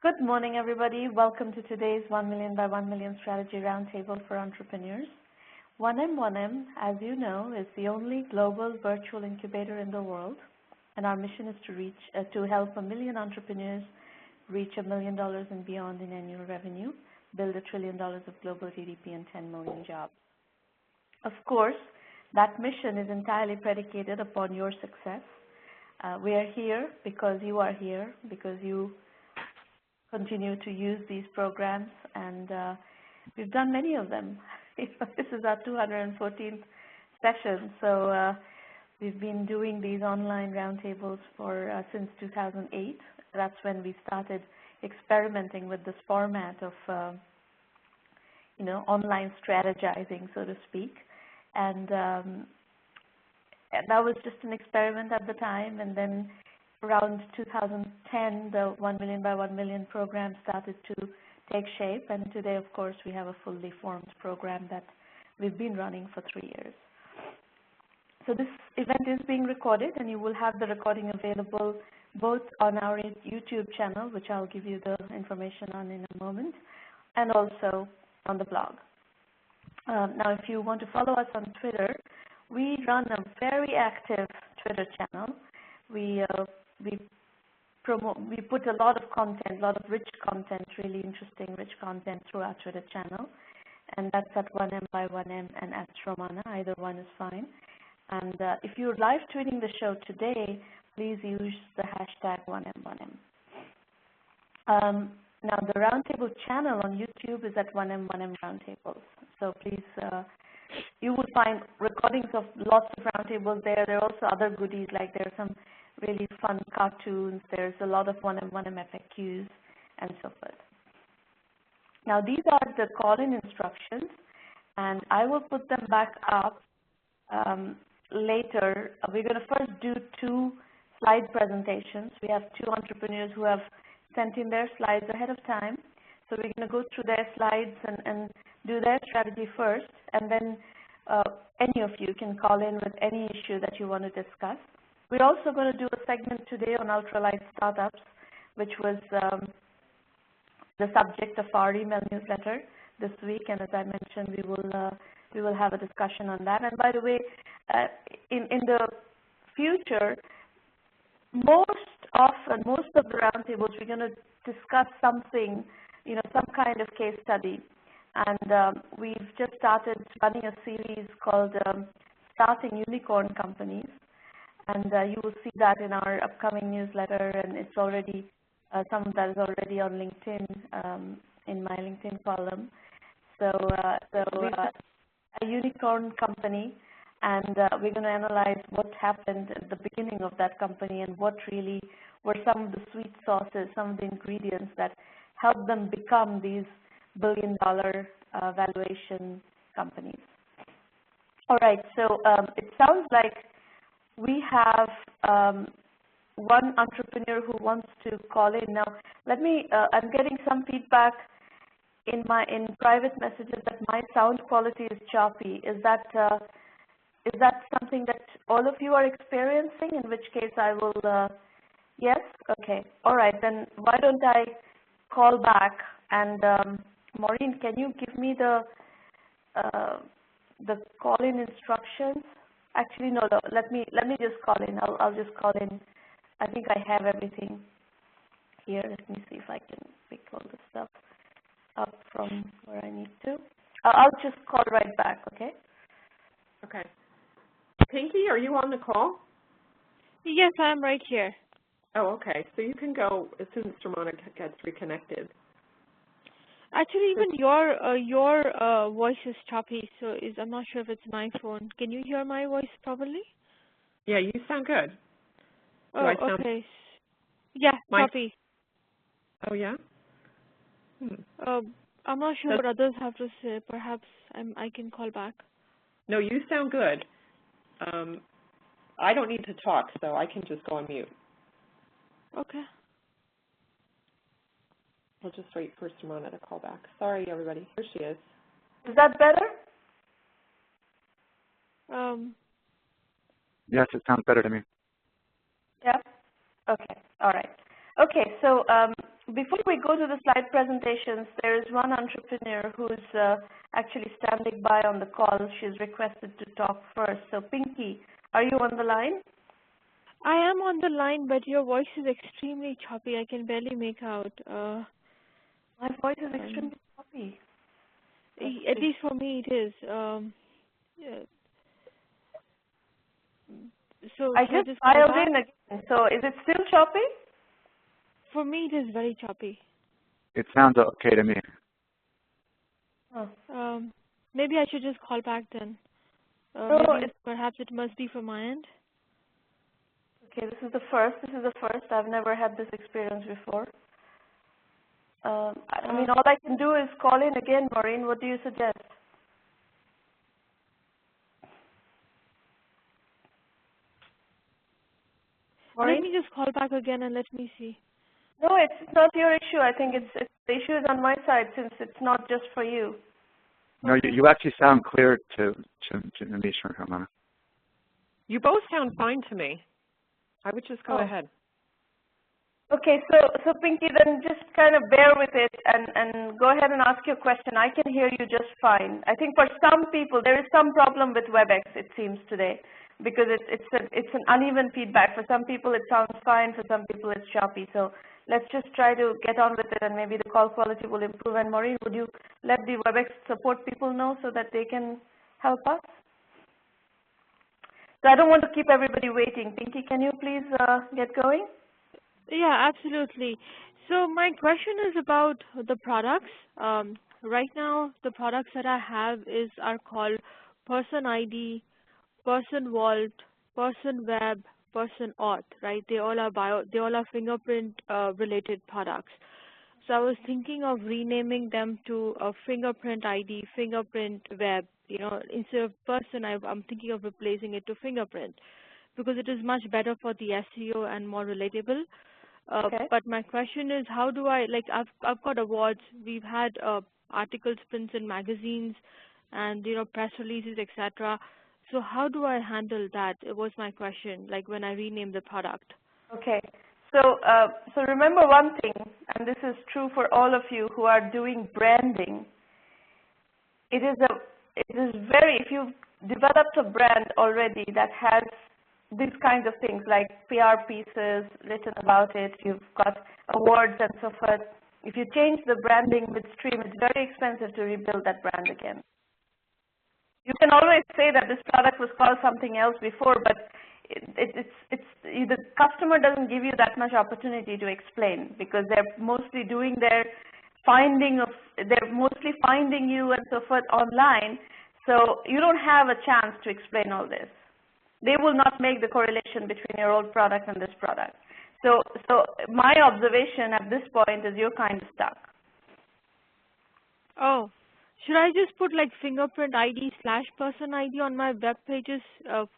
Good morning, everybody. Welcome to today's 1 Million by 1 Million Strategy Roundtable for Entrepreneurs. 1M1M, as you know, is the only global virtual incubator in the world, and our mission is to help 1 million entrepreneurs reach $1 million and beyond in annual revenue, build $1 trillion of global GDP and 10 million jobs. Of course, that mission is entirely predicated upon your success. We are here because you are here, because you continue to use these programs, and we've done many of them. This is our 214th session, so we've been doing these online roundtables for since 2008. That's when we started experimenting with this format of online strategizing, so to speak, and that was just an experiment at the time, and then around 2010, the 1 Million by 1 Million program started to take shape, and today, of course, we have a fully formed program that we've been running for 3 years. So this event is being recorded, and you will have the recording available both on our YouTube channel, which I'll give you the information on in a moment, and also on the blog. Now, if you want to follow us on Twitter, we run a very active Twitter channel. We put a lot of content, a lot of rich content, really interesting rich content through our Twitter channel, and that's at 1M by 1M and at Shromana. Either one is fine. And if you're live tweeting the show today, please use the hashtag 1M1M. Now, the Roundtable channel on YouTube is at 1M1M Roundtables. So please, you will find recordings of lots of roundtables there. There are also other goodies, like there are some really fun cartoons. There's a lot of 1M1M FAQs and so forth. Now, these are the call-in instructions, and I will put them back up later. We're going to first do 2 slide presentations. We have 2 entrepreneurs who have sent in their slides ahead of time. So we're going to go through their slides and do their strategy first, and then any of you can call in with any issue that you want to discuss. We're also going to do a segment today on ultralight startups, which was the subject of our email newsletter this week. And as I mentioned, we will have a discussion on that. And by the way, in the future, most of the roundtables, we're going to discuss something, some kind of case study. And we've just started running a series called Starting Unicorn Companies. And you will see that in our upcoming newsletter, and it's already, some of that is already on LinkedIn, in my LinkedIn column. So a unicorn company, and we're going to analyze what happened at the beginning of that company and what really were some of the sweet sauces, some of the ingredients that helped them become these billion-dollar valuation companies. All right, so it sounds like we have one entrepreneur who wants to call in. Now, I'm getting some feedback in private messages that my sound quality is choppy. Is that something that all of you are experiencing, in which case I will, yes? Okay, all right, then why don't I call back, and Maureen, can you give me the call-in instructions? Actually, no, let me just call in. I'll just call in. I think I have everything here. Let me see if I can pick all the stuff up from where I need to. I'll just call right back, okay? Okay. Pinky, are you on the call? Yes, I'm right here. Oh, okay. So you can go as soon as Shromana gets reconnected. Actually, even your voice is choppy, so I'm not sure if it's my phone. Can you hear my voice properly? Yeah, you sound good. Oh, okay. Yeah, choppy. Oh, yeah? I'm not sure what others have to say. Perhaps I can call back. No, you sound good. I don't need to talk, so I can just go on mute. Okay. I'll just wait for Shromana to call back. Sorry, everybody. Here she is. Is that better? Yes, it sounds better to me. Yeah? Okay. All right. Okay, so before we go to the slide presentations, there is one entrepreneur who's actually standing by on the call. She's requested to talk first. So Pinky, are you on the line? I am on the line, but your voice is extremely choppy. I can barely make out. My voice is extremely choppy. At least for me, it is. Yeah. So I just dialed in again. So is it still choppy? For me, it is very choppy. It sounds okay to me. Oh. Maybe I should just call back then. Perhaps it must be from my end. Okay, this is the first. I've never had this experience before. I mean, all I can do is call in again, Maureen. What do you suggest? Maureen? Let me just call back again and let me see. No, it's not your issue. I think it's the issue is on my side since it's not just for you. No, you actually sound clear to Anish and Ramana. You both sound fine to me. I would just go ahead. Okay, so Pinky, then just kind of bear with it and go ahead and ask your question. I can hear you just fine. I think for some people there is some problem with WebEx, it seems today, because it's an uneven feedback. For some people it sounds fine, for some people it's choppy. So let's just try to get on with it, and maybe the call quality will improve. And Maureen, would you let the WebEx support people know so that they can help us? So I don't want to keep everybody waiting. Pinky, can you please get going? Yeah, absolutely. So my question is about the products. Right now, the products that I have are called Person ID, Person Vault, Person Web, Person Auth. Right? They all are fingerprint related products. So I was thinking of renaming them to a Fingerprint ID, Fingerprint Web. You know, instead of Person, I'm thinking of replacing it to Fingerprint because it is much better for the SEO and more relatable. Okay. But my question is, how do I, like, I've got awards. We've had articles, prints in magazines, and press releases, etc. So how do I handle that? It was my question. Like when I rename the product. Okay. So remember one thing, and this is true for all of you who are doing branding. It is very, if you've developed a brand already that has these kinds of things like PR pieces written about it, you've got awards and so forth. If you change the branding midstream, it's very expensive to rebuild that brand again. You can always say that this product was called something else before, but the customer doesn't give you that much opportunity to explain because they're mostly doing their they're mostly finding you and so forth online. So you don't have a chance to explain all this. They will not make the correlation between your old product and this product. So my observation at this point is you're kind of stuck. Oh, should I just put like Fingerprint ID / Person ID on my web pages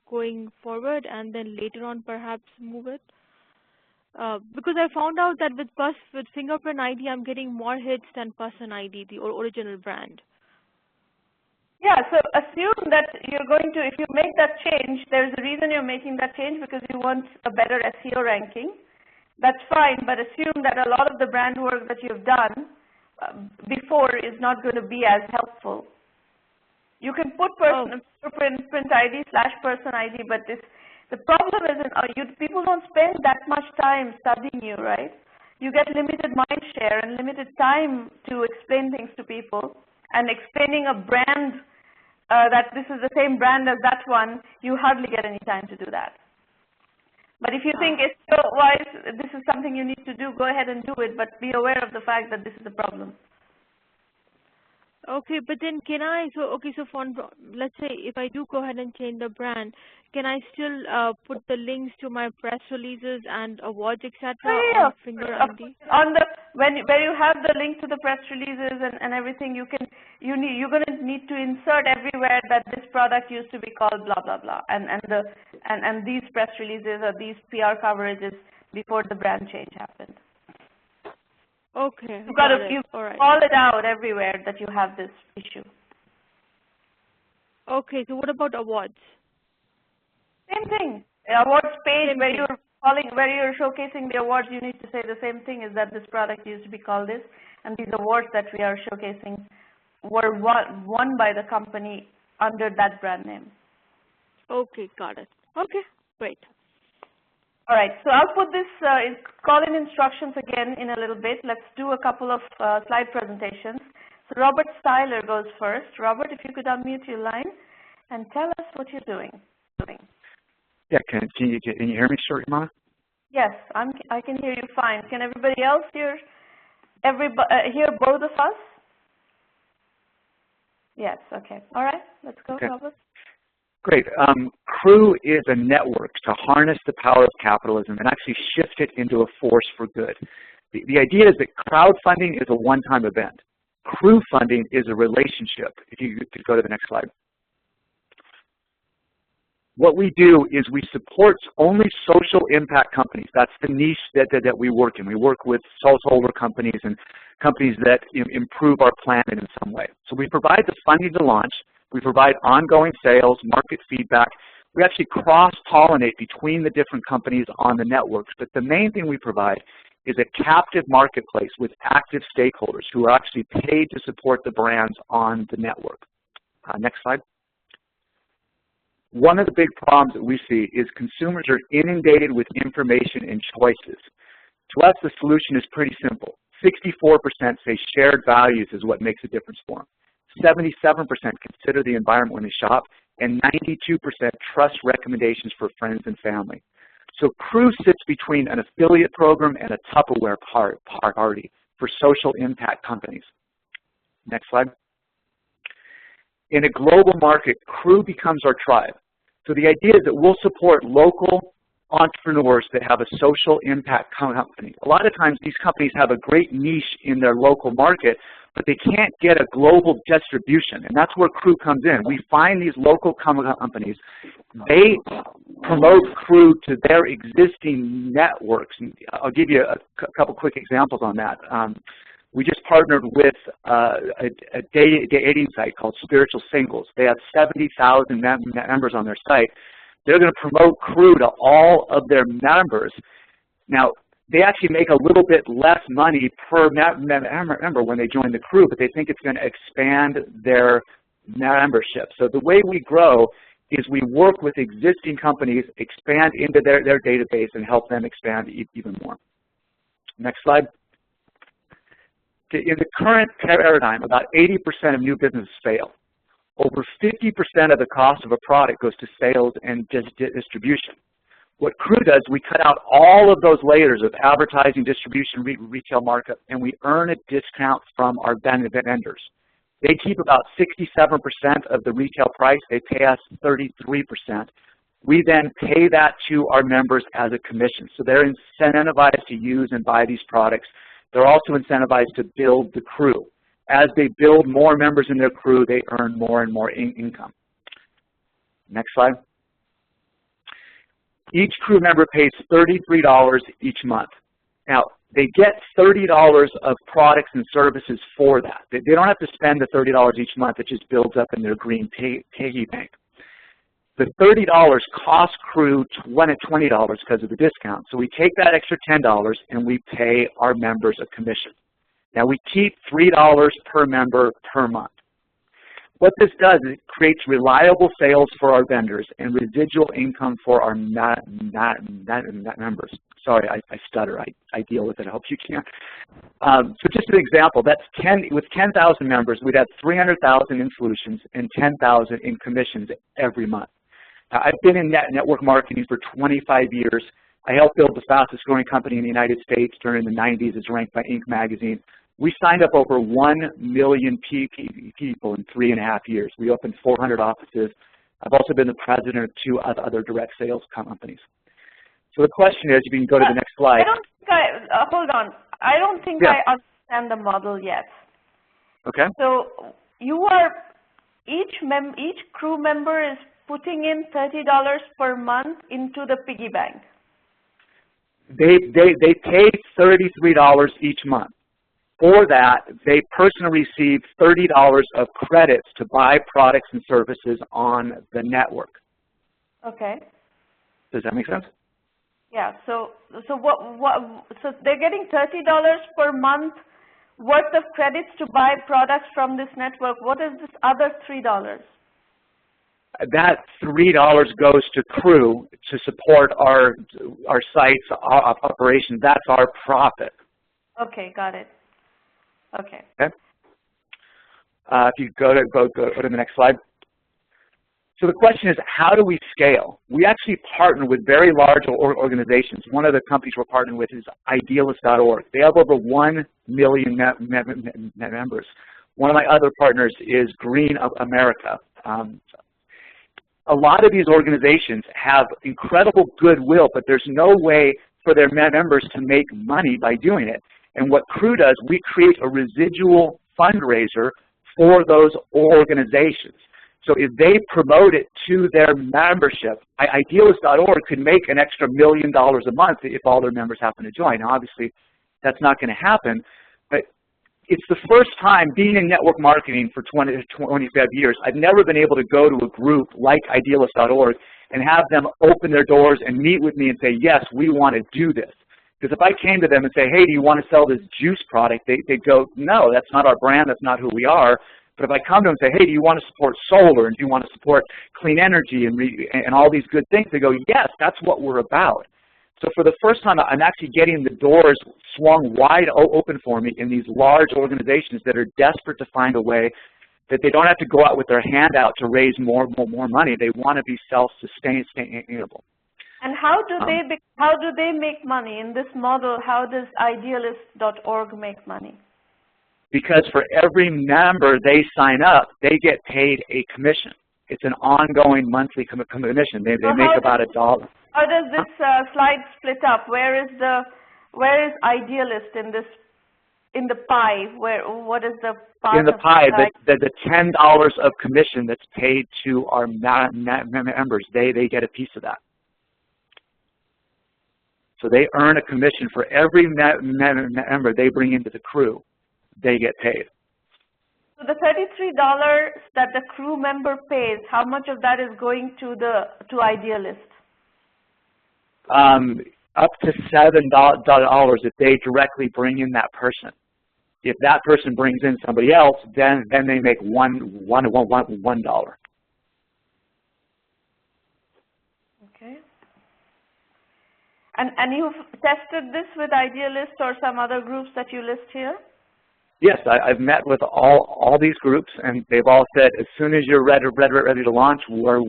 going forward and then later on perhaps move it? Because I found out that with Fingerprint ID, I'm getting more hits than Person ID, the original brand. Yeah, so assume that you're going to, if you make that change, there's a reason you're making that change because you want a better SEO ranking. That's fine, but assume that a lot of the brand work that you've done before is not going to be as helpful. You can put print ID / Person ID, but the problem is people don't spend that much time studying you, right? You get limited mind share and limited time to explain things to people, and explaining a brand that this is the same brand as that one, you hardly get any time to do that. But if you think SEO-wise, this is something you need to do, go ahead and do it, but be aware of the fact that this is a problem. Okay, but then so for, let's say if I do go ahead and change the brand, can I still put the links to my press releases and awards, etc. on Finger ID? Where you have the link to the press releases and everything, you're going to need to insert everywhere that this product used to be called blah blah blah, and these press releases or these PR coverages before the brand change happened. Okay. You've got to call it out everywhere that you have this issue. Okay, so what about awards? Same thing. Awards page where you're where you're showcasing the awards, you need to say the same thing, is that this product used to be called this, and these awards that we are showcasing were won by the company under that brand name. Okay, got it. Okay, great. All right, so I'll put this call-in instructions again in a little bit. Let's do a couple of slide presentations. So Robert Styler goes first. Robert, if you could unmute your line and tell us what you're doing. Yeah, can you hear me, Sharima? Yes, I can hear you fine. Can everybody else hear both of us? Yes, okay. All right, let's go, okay. Robert. Great. Crew is a network to harness the power of capitalism and actually shift it into a force for good. The idea is that crowdfunding is a one-time event. Crew funding is a relationship. If you could go to the next slide. What we do is we support only social impact companies. That's the niche that we work in. We work with solar companies and companies that improve our planet in some way. So we provide the funding to launch. We provide ongoing sales, market feedback. We actually cross-pollinate between the different companies on the networks. But the main thing we provide is a captive marketplace with active stakeholders who are actually paid to support the brands on the network. Next slide. One of the big problems that we see is consumers are inundated with information and choices. To us, the solution is pretty simple. 64% say shared values is what makes a difference for them. 77% consider the environment when they shop, and 92% trust recommendations for friends and family. So Crew sits between an affiliate program and a Tupperware party for social impact companies. Next slide. In a global market, Crew becomes our tribe. So the idea is that we'll support local entrepreneurs that have a social impact company. A lot of times these companies have a great niche in their local market, but they can't get a global distribution, and that's where Crew comes in. We find these local companies, they promote Crew to their existing networks. And I'll give you a couple quick examples on that. We just partnered with a dating site called Spiritual Singles. They have 70,000 members on their site. They're going to promote Crew to all of their members. Now, they actually make a little bit less money per member when they join the Crew, but they think it's going to expand their membership. So the way we grow is we work with existing companies, expand into their database, and help them expand even more. Next slide. In the current paradigm, about 80% of new businesses fail. Over 50% of the cost of a product goes to sales and distribution. What Crew does, we cut out all of those layers of advertising, distribution, retail markup, and we earn a discount from our vendors. They keep about 67% of the retail price. They pay us 33%. We then pay that to our members as a commission. So they're incentivized to use and buy these products. They're also incentivized to build the Crew. As they build more members in their Crew, they earn more and more income. Next slide. Each Crew member pays $33 each month. Now, they get $30 of products and services for that. They don't have to spend the $30 each month. It just builds up in their green piggy bank. The $30 costs Crew $20 because of the discount. So we take that extra $10 and we pay our members a commission. Now we keep $3 per member per month. What this does is it creates reliable sales for our vendors and residual income for our members. Sorry, I stutter. I deal with it. I hope you can. So just an example, that's with 10,000 members, we'd have 300,000 in solutions and 10,000 in commissions every month. Now, I've been in network marketing for 25 years. I helped build the fastest growing company in the United States during the 90s. It's ranked by Inc. magazine. We signed up over 1 million people in 3.5 years. We opened 400 offices. I've also been the president of 2 other direct sales companies. So the question is, if you can go to the next slide. Hold on. I don't think I understand the model yet. Okay. So you are, each Crew member is putting in $30 per month into the piggy bank. They pay $33 each month. For that, they personally receive $30 of credits to buy products and services on the network. Okay. Does that make sense? Yeah. So so they're getting $30 per month worth of credits to buy products from this network. What is this other $3? That $3 goes to Crew to support our sites, our operations. That's our profit. Okay, got it. Okay. Okay. If you go to the next slide. So the question is, how do we scale? We actually partner with very large organizations. One of the companies we're partnering with is Idealist.org. They have over 1 million members. One of my other partners is Green America. A lot of these organizations have incredible goodwill, but there's no way for their members to make money by doing it. And what Crew does, we create a residual fundraiser for those organizations. So if they promote it to their membership, Idealist.org could make an extra $1 million a month if all their members happen to join. Now, obviously, that's not going to happen, but it's the first time being in network marketing for 25 years. I've never been able to go to a group like Idealist.org and have them open their doors and meet with me and say, yes, we want to do this. Because if I came to them and say, hey, do you want to sell this juice product? They'd go, no, that's not our brand, that's not who we are. But if I come to them and say, hey, do you want to support solar, and do you want to support clean energy and all these good things, they go, yes, that's what we're about. So for the first time, I'm actually getting the doors swung wide open for me in these large organizations that are desperate to find a way that they don't have to go out with their hand out to raise more money. They want to be self-sustainable. And how do they make money in this model? How does Idealist.org make money? Because for every member they sign up, they get paid a commission. It's an ongoing monthly commission. They make about $1. How does this slide split up? Where is Idealist in the pie? What is the part in the pie? The $10 of commission that's paid to our members, they get a piece of that. So they earn a commission for every member they bring into the Crew. They get paid. So the $33 that the Crew member pays, how much of that is going to Idealist? Up to $7 if they directly bring in that person. If that person brings in somebody else, then they make $1. Okay. And you've tested this with Idealist or some other groups that you list here? Yes, I've met with all these groups, and they've all said, as soon as you're ready to launch, we're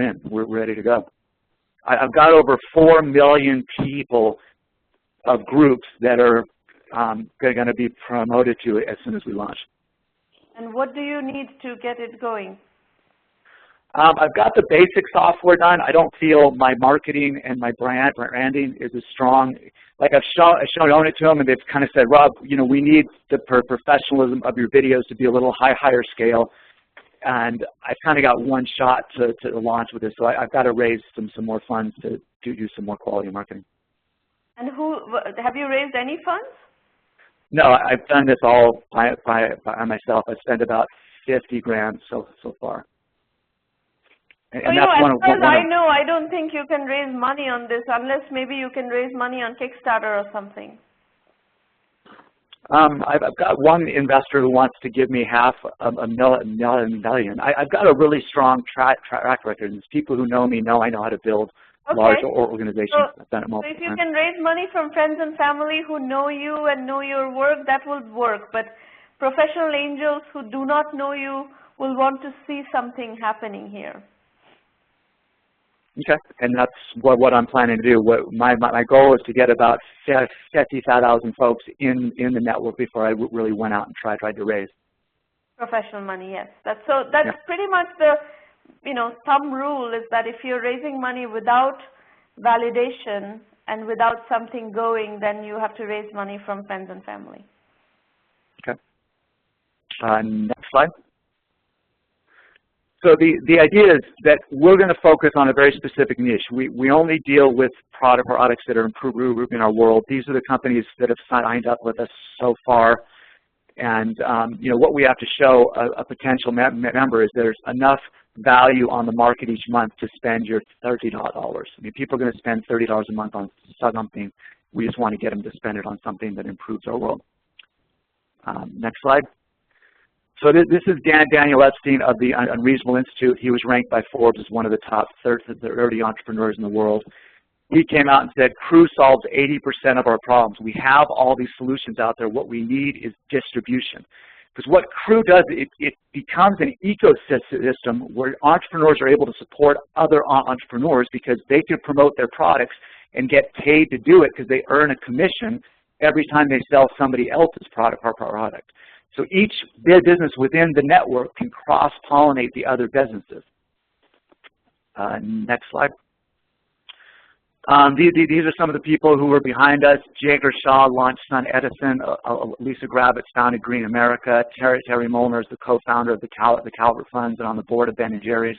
in. We're ready to go. I've got over 4 million people of groups that are going to be promoted to it as soon as we launch. And what do you need to get it going? I've got the basic software done. I don't feel my marketing and my branding is as strong. Like I've shown it to them, and they've kind of said, Rob, we need the professionalism of your videos to be a little higher scale. And I've kind of got one shot to launch with this, so I've got to raise some more funds to do some more quality marketing. And have you raised any funds? No, I've done this all by myself. I spent about 50 grand so far. And so, that's as far as I know, I don't think you can raise money on this unless maybe you can raise money on Kickstarter or something. I've got one investor who wants to give me half a million. I've got a really strong track record. And people who know me know I know how to build large organizations. I've done it multiple times. So if you can raise money from friends and family who know you and know your work, that will work. But professional angels who do not know you will want to see something happening here. Okay, and that's what I'm planning to do. My goal is to get about 50,000 folks in the network before I really went out and tried to raise professional money. Yes, that's pretty much the thumb rule is that if you're raising money without validation and without something going, then you have to raise money from friends and family. Okay. Next slide. So the idea is that we're going to focus on a very specific niche. We only deal with products that are improving our world. These are the companies that have signed up with us so far. And you know, what we have to show a potential member is there's enough value on the market each month to spend your $30. I mean, people are going to spend $30 a month on something. We just want to get them to spend it on something that improves our world. Next slide. So this is Daniel Epstein of the Unreasonable Institute. He was ranked by Forbes as one of the top 30 entrepreneurs in the world. He came out and said, Cru solves 80% of our problems. We have all these solutions out there. What we need is distribution. Because what Cru does, it becomes an ecosystem where entrepreneurs are able to support other entrepreneurs because they can promote their products and get paid to do it because they earn a commission every time they sell somebody else's product or product. So each business within the network can cross-pollinate the other businesses. Next slide. These are some of the people who were behind us. Jager Shaw launched Sun Edison. Lisa Gravitz founded Green America. Terry Molnar is the co-founder of the Calvert Funds and on the board of Ben & Jerry's.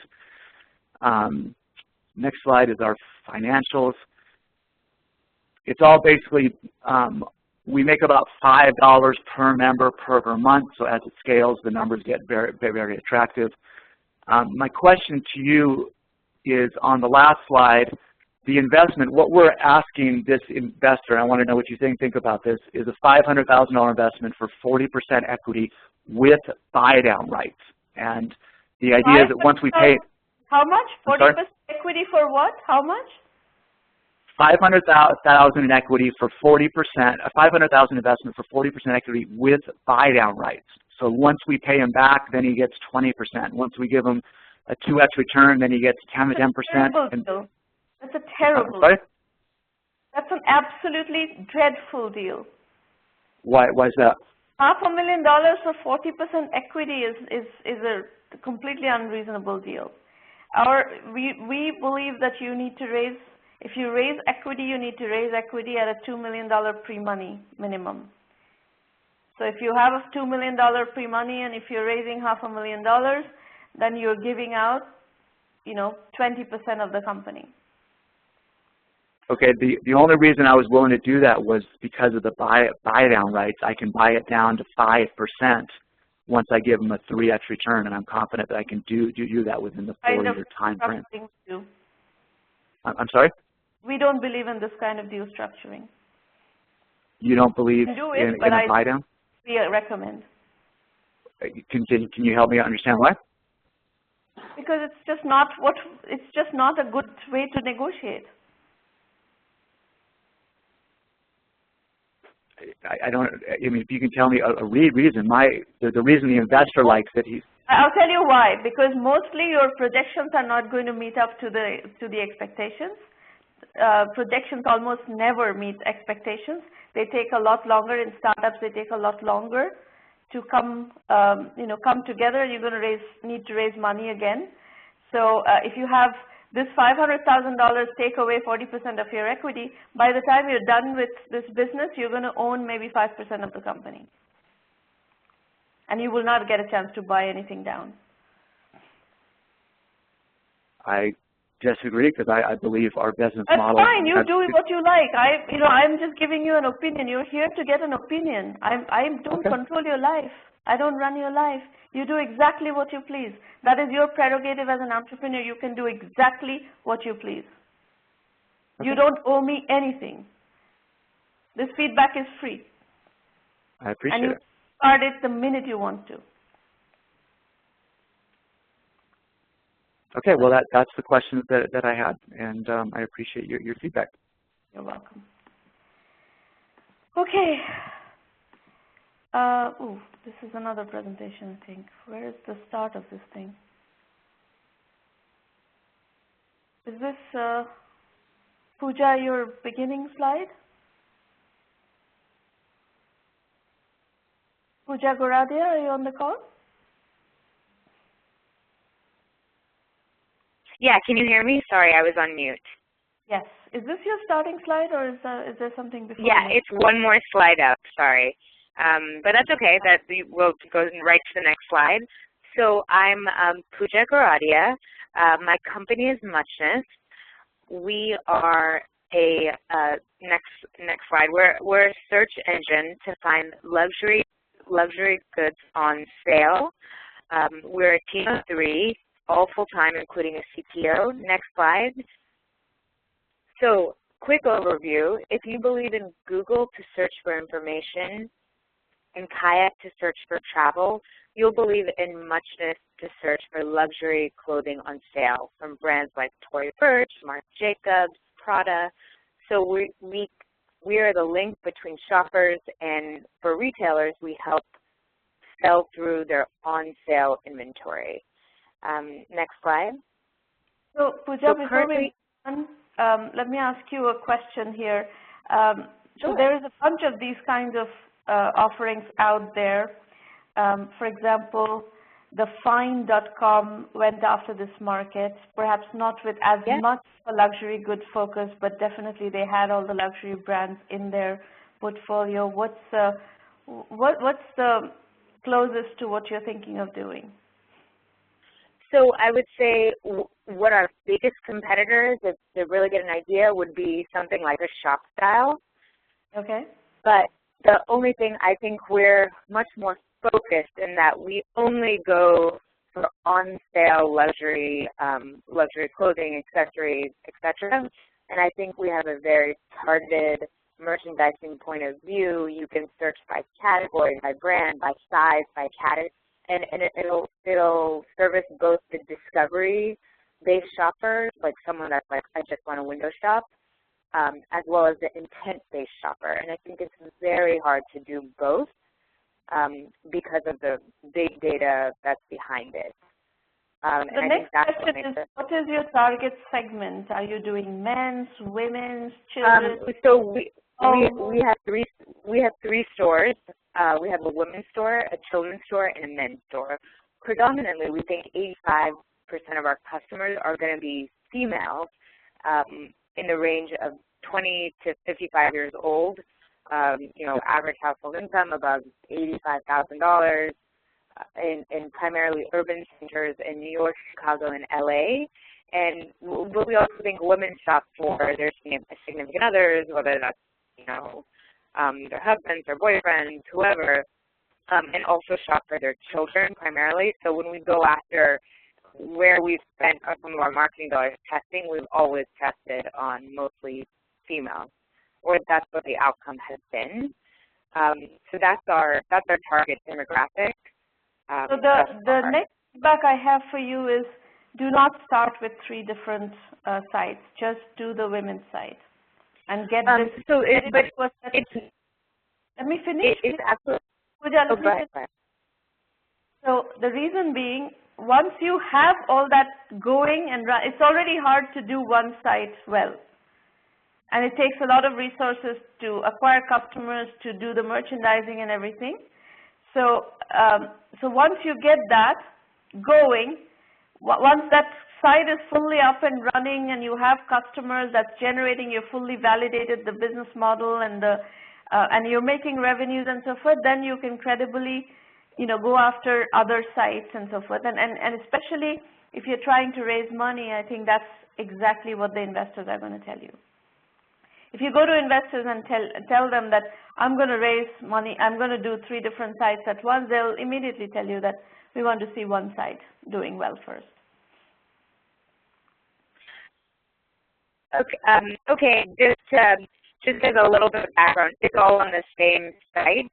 Next slide is our financials. It's all basically, we make about $5 per member per month, so as it scales, the numbers get very, very, very attractive. My question to you is on the last slide, the investment, what we're asking this investor, I want to know what you think about this, is a $500,000 investment for 40% equity with buy-down rights. And the idea is that once we pay... How much? 40% equity for what? How much? $500,000 in equity for 40%, a $500,000 investment for 40% equity with buy-down rights. So once we pay him back, then he gets 20%. Once we give him a 2x return, then he gets 10%. That's a terrible deal. That's an absolutely dreadful deal. Why is that? $500,000 for 40% equity is a completely unreasonable deal. We believe that you need to raise, if you raise equity, you need to raise equity at a $2 million pre-money minimum. So if you have a $2 million pre-money and if you're raising $500,000, then you're giving out, 20% of the company. Okay, the only reason I was willing to do that was because of the buy-down rights. I can buy it down to 5% once I give them a 3x return, and I'm confident that I can do that within the 4-year time frame. I'm sorry? We don't believe in this kind of deal structuring. You don't believe in a buy-down? We recommend. Can you help me understand why? Because it's just not a good way to negotiate. I mean, if you can tell me a reason, the reason the investor likes it, I'll tell you why. Because mostly your projections are not going to meet up to the expectations. Projections almost never meet expectations. They take a lot longer in startups. They take a lot longer to come together. You're going to need to raise money again. So if you have this $500,000 take away 40% of your equity, by the time you're done with this business, you're going to own maybe 5% of the company. And you will not get a chance to buy anything down. I disagree because I believe our business model... That's fine. You do what you like. I'm just giving you an opinion. You're here to get an opinion. I don't control your life. I don't run your life. You do exactly what you please. That is your prerogative as an entrepreneur. You can do exactly what you please. You don't owe me anything. This feedback is free. I appreciate it. And you start it the minute you want to. Okay, well that's the question that I had, and I appreciate your feedback. You're welcome. Okay. This is another presentation, I think. Where is the start of this thing? Is this, Pooja, your beginning slide? Pooja Goradia, are you on the call? Yeah, can you hear me? Sorry, I was on mute. Yes. Is this your starting slide, or is there something before? Yeah, it's one more slide up, sorry. But that's okay, we'll go right to the next slide. So I'm Pooja Goradia. My company is Muchness. We are next slide. We're a search engine to find luxury luxury goods on sale. We're a team of 3, all full-time, including a CTO. Next slide. So, quick overview. If you believe in Google to search for information and Kayak to search for travel, you'll believe in Muchness to search for luxury clothing on sale from brands like Tory Burch, Marc Jacobs, Prada. So we are the link between shoppers, and for retailers, we help sell through their on-sale inventory. Next slide. So, Pooja, before we move on, let me ask you a question here. So there is a bunch of these kinds of offerings out there. For example, the Find.com went after this market, perhaps not with as much a luxury good focus, but definitely they had all the luxury brands in their portfolio. What's the closest to what you're thinking of doing? So I would say what our biggest competitors, if to really get an idea, would be something like a ShopStyle. Okay. But the only thing, I think we're much more focused in that we only go for on-sale luxury, luxury clothing, accessories, etc. And I think we have a very targeted merchandising point of view. You can search by category, by brand, by size, by category, and it'll service both the discovery-based shoppers, like someone that's like, I just want a window shop, as well as the intent-based shopper. And I think it's very hard to do both because of the big data that's behind it. The next question is, what is your target segment? Are you doing men's, women's, children? So we have three stores. We have a women's store, a children's store, and a men's store. Predominantly, we think 85% of our customers are going to be females in the range of 20 to 55 years old. You know, average household income above $85,000 in primarily urban centers in New York, Chicago, and LA. But we also think women shop for their significant others, whether that's, you know, their husbands, their boyfriends, whoever, and also shop for their children primarily. So when we go after where we've spent some of our marketing dollars testing, we've always tested on mostly females, or that's what the outcome has been. So that's our target demographic. So the next feedback I have for you is, do not start with 3 different sites. Just do the women's site and get this. So let me finish. It's absolutely. So the reason being, once you have all that going and it's already hard to do one site well. And it takes a lot of resources to acquire customers, to do the merchandising and everything. So, so once you get that going, once that site is fully up and running and you have customers that's generating, you're fully validated the business model and and you're making revenues and so forth, then you can credibly, you know, go after other sites and so forth. And especially if you're trying to raise money, I think that's exactly what the investors are going to tell you. If you go to investors and tell them that I'm going to raise money, I'm going to do 3 different sites at once, they'll immediately tell you that we want to see one site doing well first. Okay. Okay. Just as a little bit of background, it's all on the same site,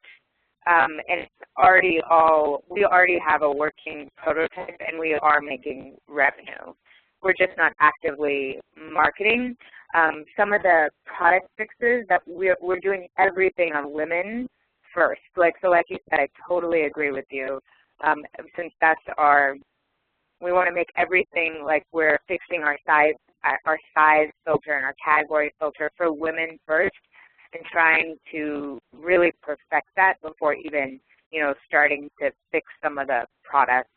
and it's already we already have a working prototype, and we are making revenue. We're just not actively marketing. Some of the product fixes that we're doing everything on women first. Like you said, I totally agree with you. Since that's we want to make everything like we're fixing our size filter and our category filter for women first, and trying to really perfect that before even, you know, starting to fix some of the products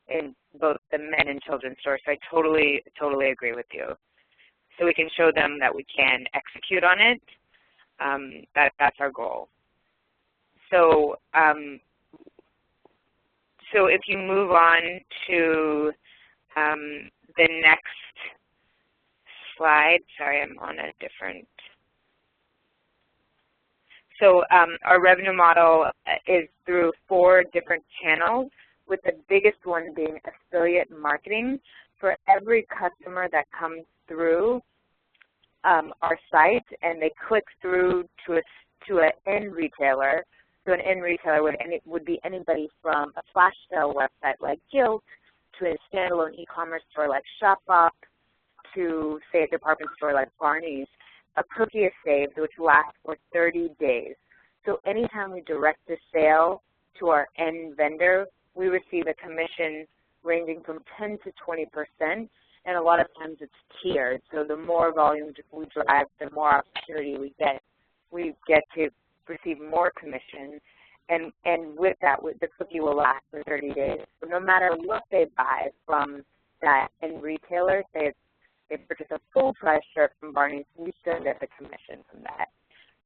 in both the men and children's stores. So I totally agree with you. So we can show them that we can execute on it. That's our goal. So so if you move on to the next slide. Sorry, I'm on a different. So our revenue model is through 4 different channels, with the biggest one being affiliate marketing. For every customer that comes through our site and they click through to an end retailer, so an end retailer would be anybody from a flash sale website like Gilt to a standalone e-commerce store like Shopbop to, say, a department store like Barney's. A cookie is saved, which lasts for 30 days. So anytime we direct a sale to our end vendor, we receive a commission ranging from 10 to 20%, and a lot of times it's tiered. So the more volume we drive, the more opportunity we get. We get to receive more commission, and with that, the cookie will last for 30 days. So no matter what they buy from that end retailer, say they purchase a full price shirt from Barney's, we still get the commission from that.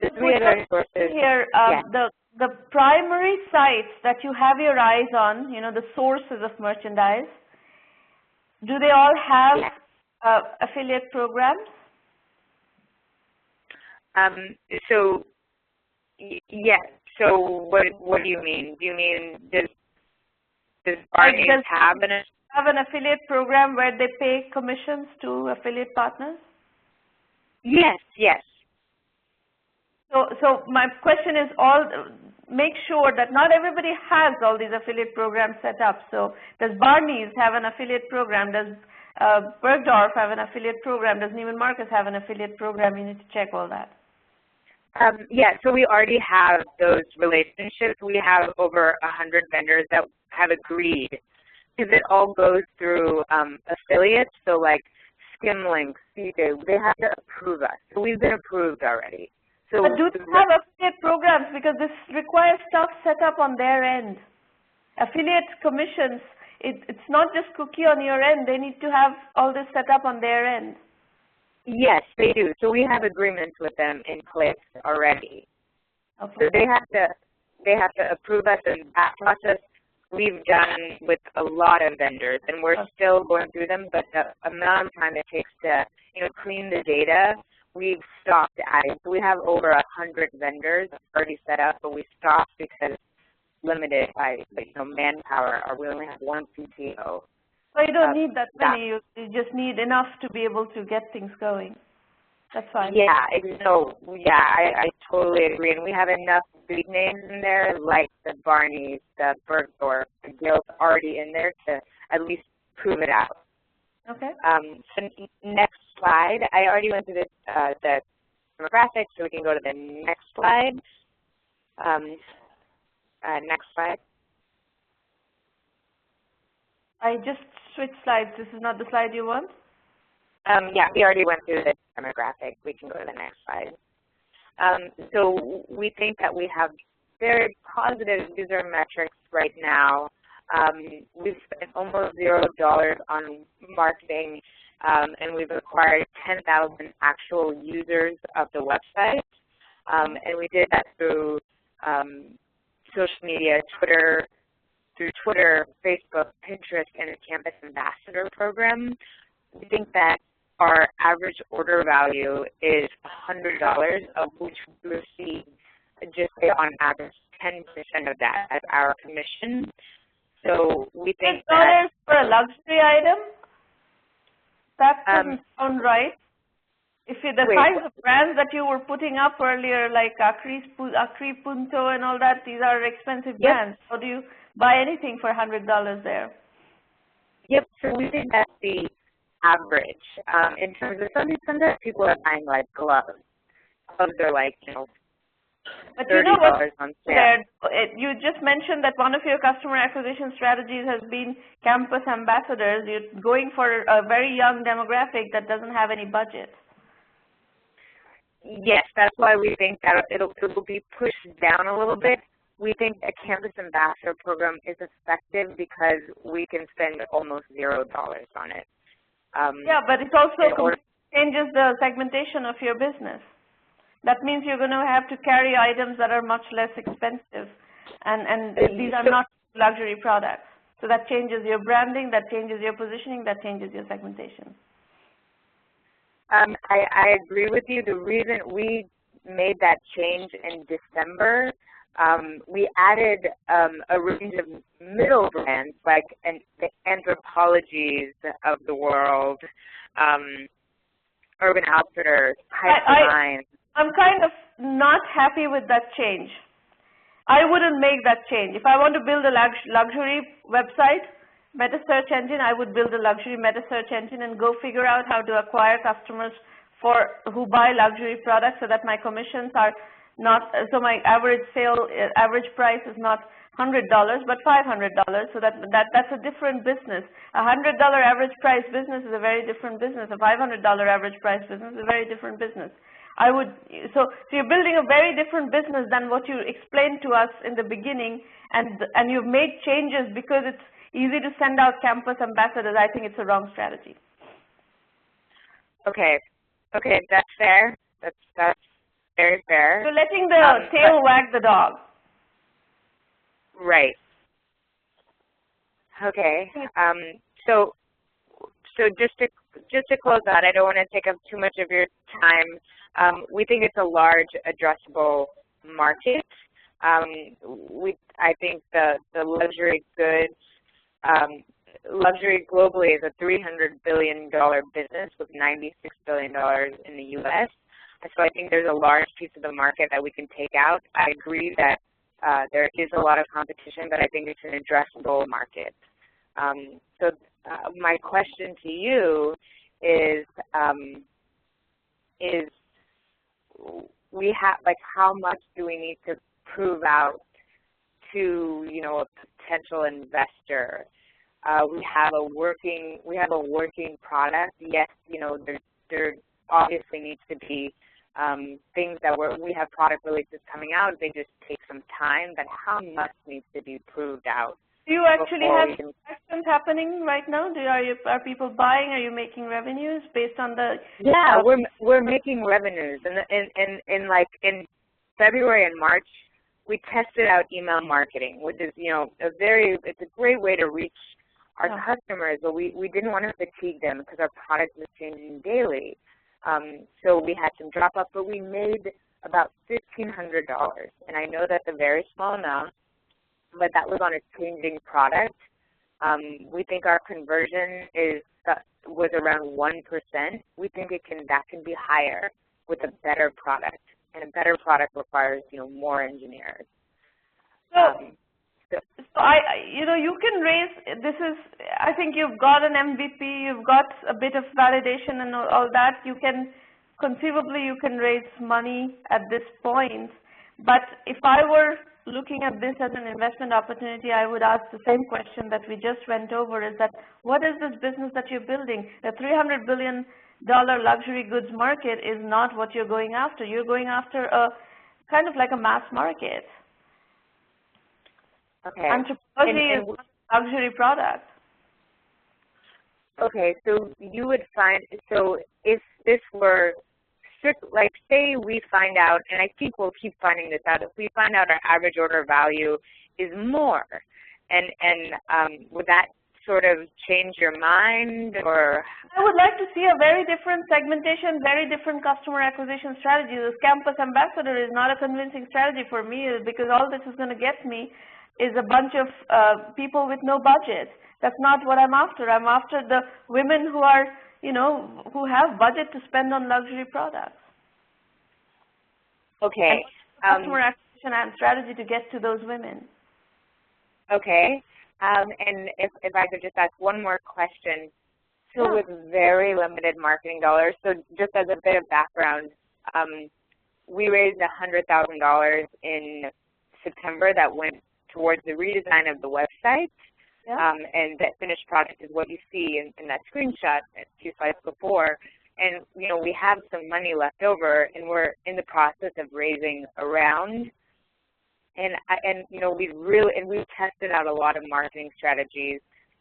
The 3 other sources here, the primary sites that you have your eyes on, the sources of merchandise, do they all have affiliate programs? So yes. So what do you mean? Do you mean does Barney's have an affiliate program where they pay commissions to affiliate partners? Yes, yes. So my question is, make sure that not everybody has all these affiliate programs set up. So does Barney's have an affiliate program? Does Bergdorf have an affiliate program? Does Neiman Marcus have an affiliate program? You need to check all that. Yeah, so we already have those relationships. We have over 100 vendors that have agreed, because it all goes through affiliates. So like Skimlinks, they have to approve us. So we've been approved already. So but do they have affiliate programs? Because this requires stuff set up on their end. Affiliate commissions, it's not just cookie on your end. They need to have all this set up on their end. Yes, they do. So we have agreements with them in place already. Okay. So they have to approve us, and that process we've done with a lot of vendors, and we're still going through them. But the amount of time it takes to clean the data, we've stopped adding. So we have over 100 vendors already set up, but we stopped because limited by manpower, or we only have 1 CTO. So you don't need that many. You just need enough to be able to get things going. That's fine. Yeah, I totally agree. And we have enough big names in there, like the Barney's, the Bergdorf, the Gilt, already in there to at least prove it out. Okay. So next slide. I already went through the demographics, so we can go to the next slide. Next slide. I just switched slides. This is not the slide you want? Yeah, we already went through the demographic. We can go to the next slide. So we think that we have very positive user metrics right now. We've spent almost $0 on marketing, and we've acquired 10,000 actual users of the website. And we did that through social media, through Twitter, Facebook, Pinterest, and a Campus Ambassador program. We think that our average order value is $100, of which we receive just on average 10% of that as our commission. So we think that $10 for a luxury item? That doesn't sound right. If the kinds of brands that you were putting up earlier, like Acri Punto and all that, these are expensive brands. How do you buy anything for $100 there? Yep, so we think that's the average. In terms of sometimes people are buying like gloves. Gloves are like, but $30 on sale. You just mentioned that one of your customer acquisition strategies has been campus ambassadors. You're going for a very young demographic that doesn't have any budget. Yes, that's why we think that it will be pushed down a little bit. We think a Campus Ambassador program is effective because we can spend almost $0 on it. Yeah, but it also changes the segmentation of your business. That means you're going to have to carry items that are much less expensive, and these are not luxury products. So that changes your branding, that changes your positioning, that changes your segmentation. I agree with you. The reason we made that change in December, we added a range of middle brands like the Anthropologies of the world, Urban Outfitters, Pipeline. I'm kind of not happy with that change. I wouldn't make that change. If I want to build a luxury website, meta search engine, I would build a luxury meta search engine and go figure out how to acquire customers who buy luxury products so that my commissions are not, so my average price is not $100 but $500, so that's a different business. A $100 average price business is a very different business. A $500 average price business is a very different business. So you're building a very different business than what you explained to us in the beginning, and you've made changes because it's easy to send out campus ambassadors. I think it's a wrong strategy. Okay, that's fair. That's very fair. You're letting the tail wag the dog. Right. Okay. So just to close out, I don't want to take up too much of your time. We think it's a large addressable market. I think the luxury goods, luxury globally is a $300 billion business with $96 billion in the U.S. So I think there's a large piece of the market that we can take out. I agree that there is a lot of competition, but I think it's an addressable market. So my question to you is we have, like, how much do we need to prove out to, you know, a potential investor? We have a working product. Yes, you know, there obviously needs to be things that we have product releases coming out. They just take some time, but how much needs to be proved out? Do you actually have transactions happening right now? Are people buying? Are you making revenues based on the? Yeah, we're making revenues, and in February and March, we tested out email marketing, which is, you know, it's a great way to reach our customers, but we didn't want to fatigue them because our product was changing daily. So we had some drop off, but we made about $1,500, and I know that's a very small amount, but that was on a changing product. We think our conversion was around 1%. We think that can be higher with a better product, and a better product requires, you know, more engineers. So you know, you can raise, I think you've got an MVP, you've got a bit of validation and all that. Conceivably you can raise money at this point, but if I were looking at this as an investment opportunity, I would ask the same question that we just went over, is that what is this business that you're building? The $300 billion luxury goods market is not what you're going after. You're going after a kind of like a mass market. Okay. Anthropologie is a luxury product. Okay, so you would find, so if this were strict, like say we find out, and I think we'll keep finding this out, if we find out our average order value is more, and would that sort of change your mind, or? I would like to see a very different segmentation, very different customer acquisition strategy. This campus ambassador is not a convincing strategy for me, because all this is going to get me is a bunch of people with no budget. That's not what I'm after. I'm after the women who are, you know, who have budget to spend on luxury products. Okay. And customer acquisition and strategy to get to those women. Okay. And if I could just ask one more question. So with very limited marketing dollars, so just as a bit of background, we raised $100,000 in September that went towards the redesign of the website, and that finished product is what you see in that screenshot a few slides before. And, you know, we have some money left over, and we're in the process of raising a round. And you know, we've tested out a lot of marketing strategies.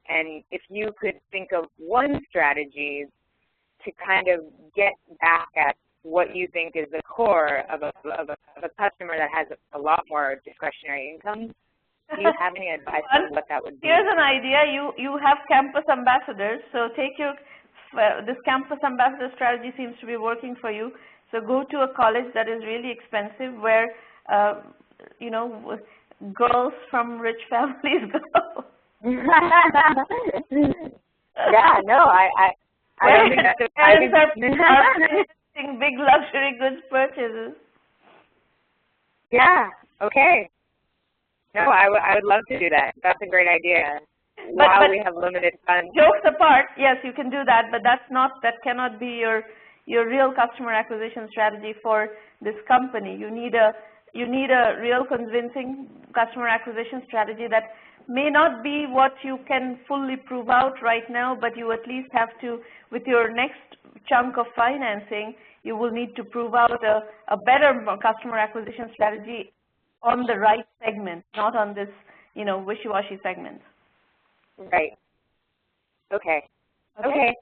And if you could think of one strategy to kind of get back at what you think is the core of a customer that has a lot more discretionary income, do you have any advice on what that would be? Here's an idea. You have campus ambassadors, so take this campus ambassador strategy seems to be working for you. So go to a college that is really expensive where, you know, girls from rich families go. Yeah, no, I don't think that's big luxury goods purchases. Yeah, okay. No, I would love to do that. That's a great idea. But we have limited funds. Jokes apart, yes, you can do that, but that cannot be your real customer acquisition strategy for this company. You need a real convincing customer acquisition strategy that may not be what you can fully prove out right now, but you at least have to, with your next chunk of financing, you will need to prove out a better customer acquisition strategy on the right segment, not on this, you know, wishy-washy segment. Right. Okay. Okay.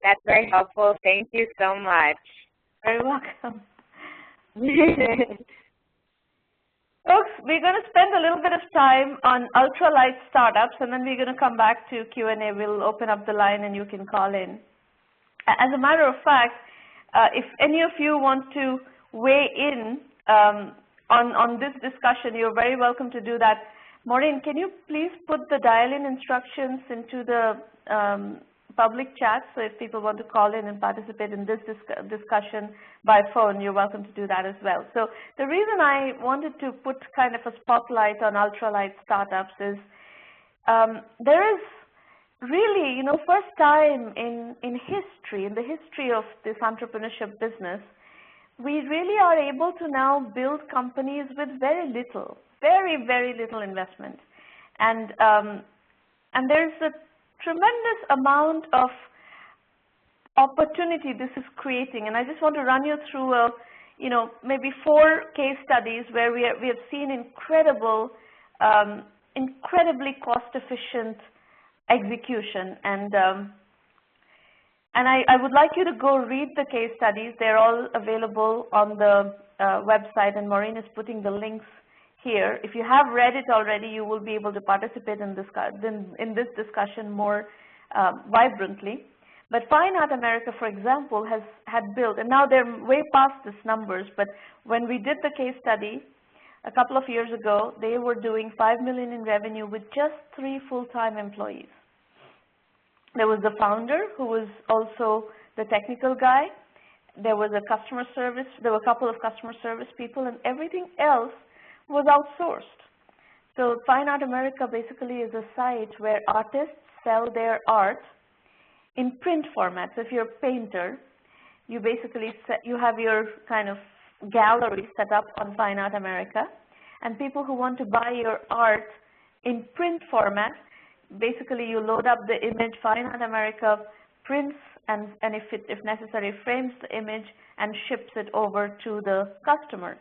That's very helpful. Thank you so much. Very welcome. Folks, we're going to spend a little bit of time on ultralight startups, and then we're going to come back to Q&A. We'll open up the line and you can call in. As a matter of fact, if any of you want to weigh in on this discussion, you're very welcome to do that. Maureen, can you please put the dial-in instructions into the public chat, so if people want to call in and participate in this discussion by phone, you're welcome to do that as well. So the reason I wanted to put kind of a spotlight on ultralight startups is there is really, you know, first time in the history of this entrepreneurship business, we really are able to now build companies with very little, very little investment. And there's a tremendous amount of opportunity this is creating, and I just want to run you through you know, maybe 4 case studies where we have seen incredibly cost-efficient execution, and I would like you to go read the case studies. They're all available on the website, and Maureen is putting the links here. If you have read it already, you will be able to participate in this discussion more vibrantly. But Fine Art America, for example, had built, and now they're way past these numbers, but when we did the case study a couple of years ago, they were doing $5 million in revenue with just 3 full-time employees. There was the founder, who was also the technical guy. There was a customer service, there were a couple of customer service people, and everything else was outsourced. So Fine Art America basically is a site where artists sell their art in print format. So if you're a painter, you basically you have your kind of gallery set up on Fine Art America, and people who want to buy your art in print format, basically you load up the image, Fine Art America prints and if necessary frames the image and ships it over to the customer.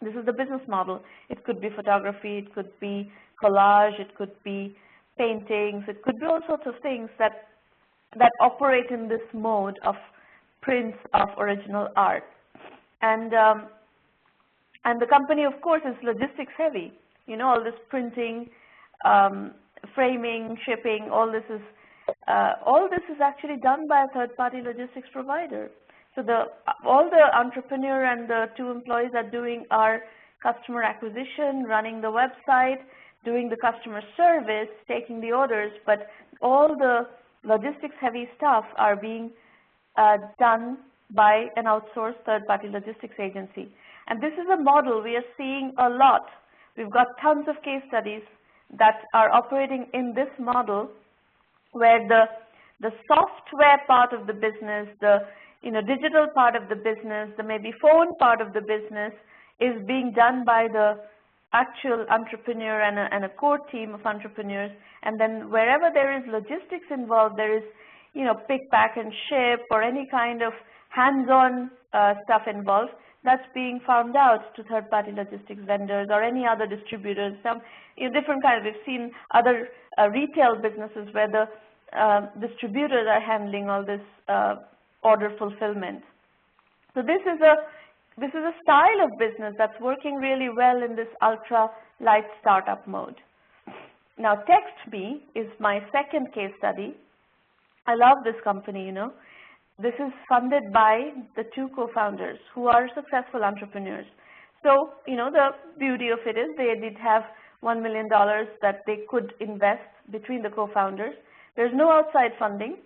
This is the business model. It could be photography, it could be collage, it could be paintings, it could be all sorts of things that operate in this mode of prints of original art. And the company, of course, is logistics heavy. You know, all this printing, framing, shipping, all this is actually done by a third-party logistics provider. So all the entrepreneur and the 2 employees are doing are customer acquisition, running the website, doing the customer service, taking the orders, but all the logistics heavy stuff are being done by an outsourced third-party logistics agency. And this is a model we are seeing a lot. We've got tons of case studies that are operating in this model, where the software part of the business, the digital part of the business, the maybe phone part of the business is being done by the actual entrepreneur and a core team of entrepreneurs. And then wherever there is logistics involved, there is, pick, pack, and ship, or any kind of hands-on stuff involved, that's being found out to third-party logistics vendors or any other distributors. Some different kinds. We've seen other retail businesses where the distributors are handling all this order fulfillment. So this is a style of business that's working really well in this ultra-light startup mode. Now, TextMe is my second case study. I love this company, this is funded by the two co-founders who are successful entrepreneurs. So, you know, the beauty of it is they did have $1 million that they could invest between the co-founders. There's no outside funding,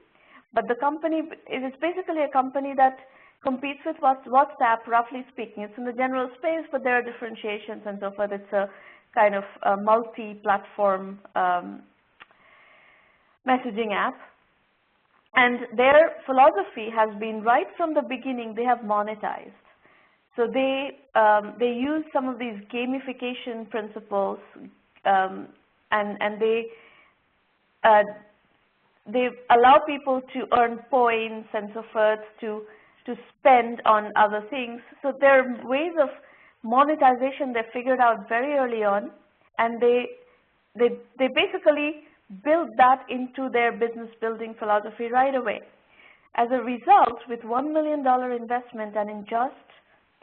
but the company, it is basically a company that competes with WhatsApp, roughly speaking. It's in the general space, but there are differentiations and so forth. It's a kind of a multi-platform messaging app. And their philosophy has been right from the beginning, they have monetized. So they use some of these gamification principles, and they allow people to earn points and so forth to spend on other things. So there are ways of monetization they figured out very early on, and they basically build that into their business building philosophy right away. As a result, with $1 million investment and in just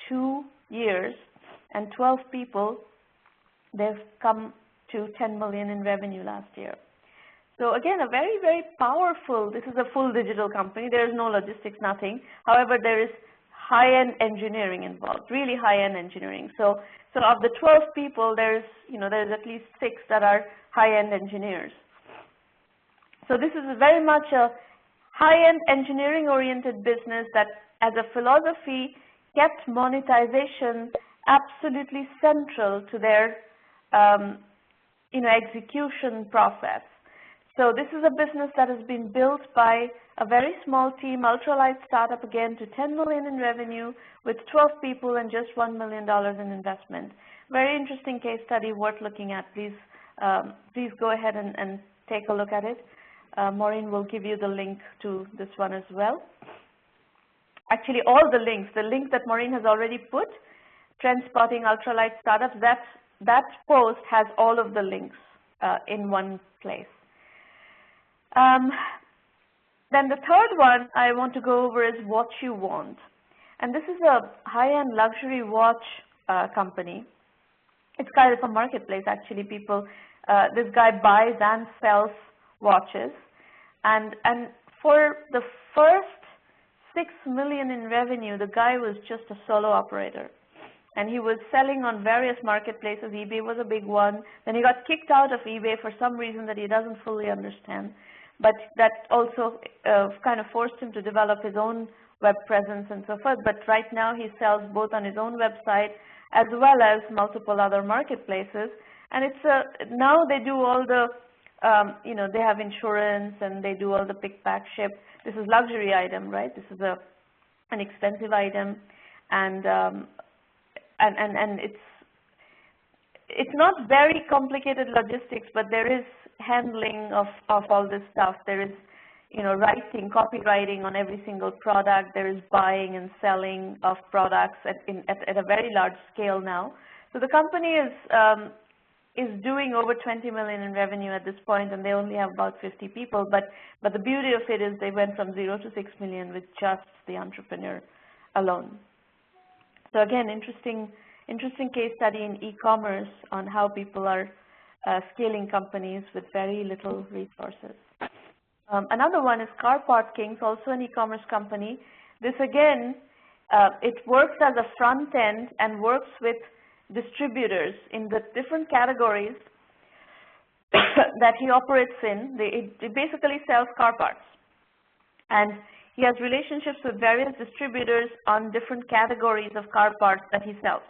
2 years and 12 people, they've come to 10 million in revenue last year. So again, a very, very powerful, this is a full digital company. There is no logistics, nothing. However, there is high-end engineering involved, really high-end engineering. So of the 12 people, there's at least 6 that are high-end engineers. So this is very much a high-end engineering-oriented business that, as a philosophy, kept monetization absolutely central to their execution process. So this is a business that has been built by a very small team, ultralight startup again, to 10 million in revenue with 12 people and just $1 million in investment. Very interesting case study worth looking at. Please go ahead and take a look at it. Maureen will give you the link to this one as well. Actually, all the links, the link that Maureen has already put, Trendspotting Ultralight Startups, that post has all of the links in one place. Then the third one I want to go over is What You Want. And this is a high-end luxury watch company. It's kind of a marketplace, actually. People, this guy buys and sells watches. And for the first 6 million in revenue, the guy was just a solo operator. And he was selling on various marketplaces. eBay was a big one. Then he got kicked out of eBay for some reason that he doesn't fully understand. But that also kind of forced him to develop his own web presence and so forth. But right now he sells both on his own website as well as multiple other marketplaces. And it's now they do all the, they have insurance and they do all the pick, pack, ship. This is luxury item, right? This is an expensive item, and it's not very complicated logistics, but there is handling of all this stuff. There is, writing, copywriting on every single product. There is buying and selling of products at a very large scale now. So the company is doing over 20 million in revenue at this point, and they only have about 50 people. But the beauty of it is they went from 0 to 6 million with just the entrepreneur alone. So again, interesting case study in e-commerce on how people are scaling companies with very little resources. Another one is Car Part Kings, also an e-commerce company. This again, it works as a front end and works with distributors in the different categories that he operates in. It basically sells car parts. And he has relationships with various distributors on different categories of car parts that he sells.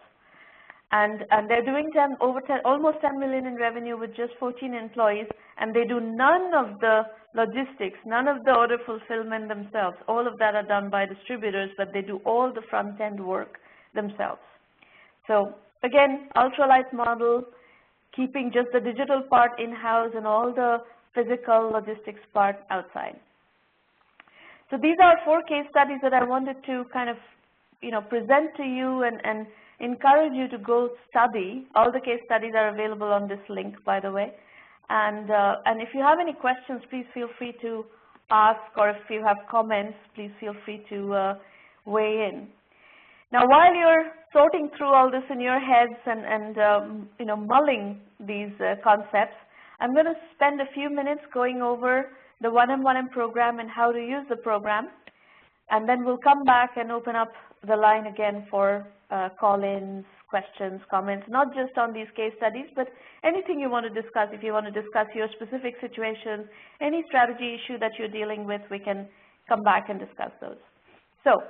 And they're doing almost 10 million in revenue with just 14 employees, and they do none of the logistics, none of the order fulfillment themselves. All of that are done by distributors, but they do all the front-end work themselves. So again, ultralight model, keeping just the digital part in-house and all the physical logistics part outside. So these are 4 case studies that I wanted to kind of, present to you and encourage you to go study. All the case studies are available on this link, by the way. And if you have any questions, please feel free to ask, or if you have comments, please feel free to weigh in. Now, while you're sorting through all this in your heads and mulling these concepts, I'm going to spend a few minutes going over the 1M1M program and how to use the program. And then we'll come back and open up the line again for call-ins, questions, comments, not just on these case studies, but anything you want to discuss. If you want to discuss your specific situation, any strategy issue that you're dealing with, we can come back and discuss those. So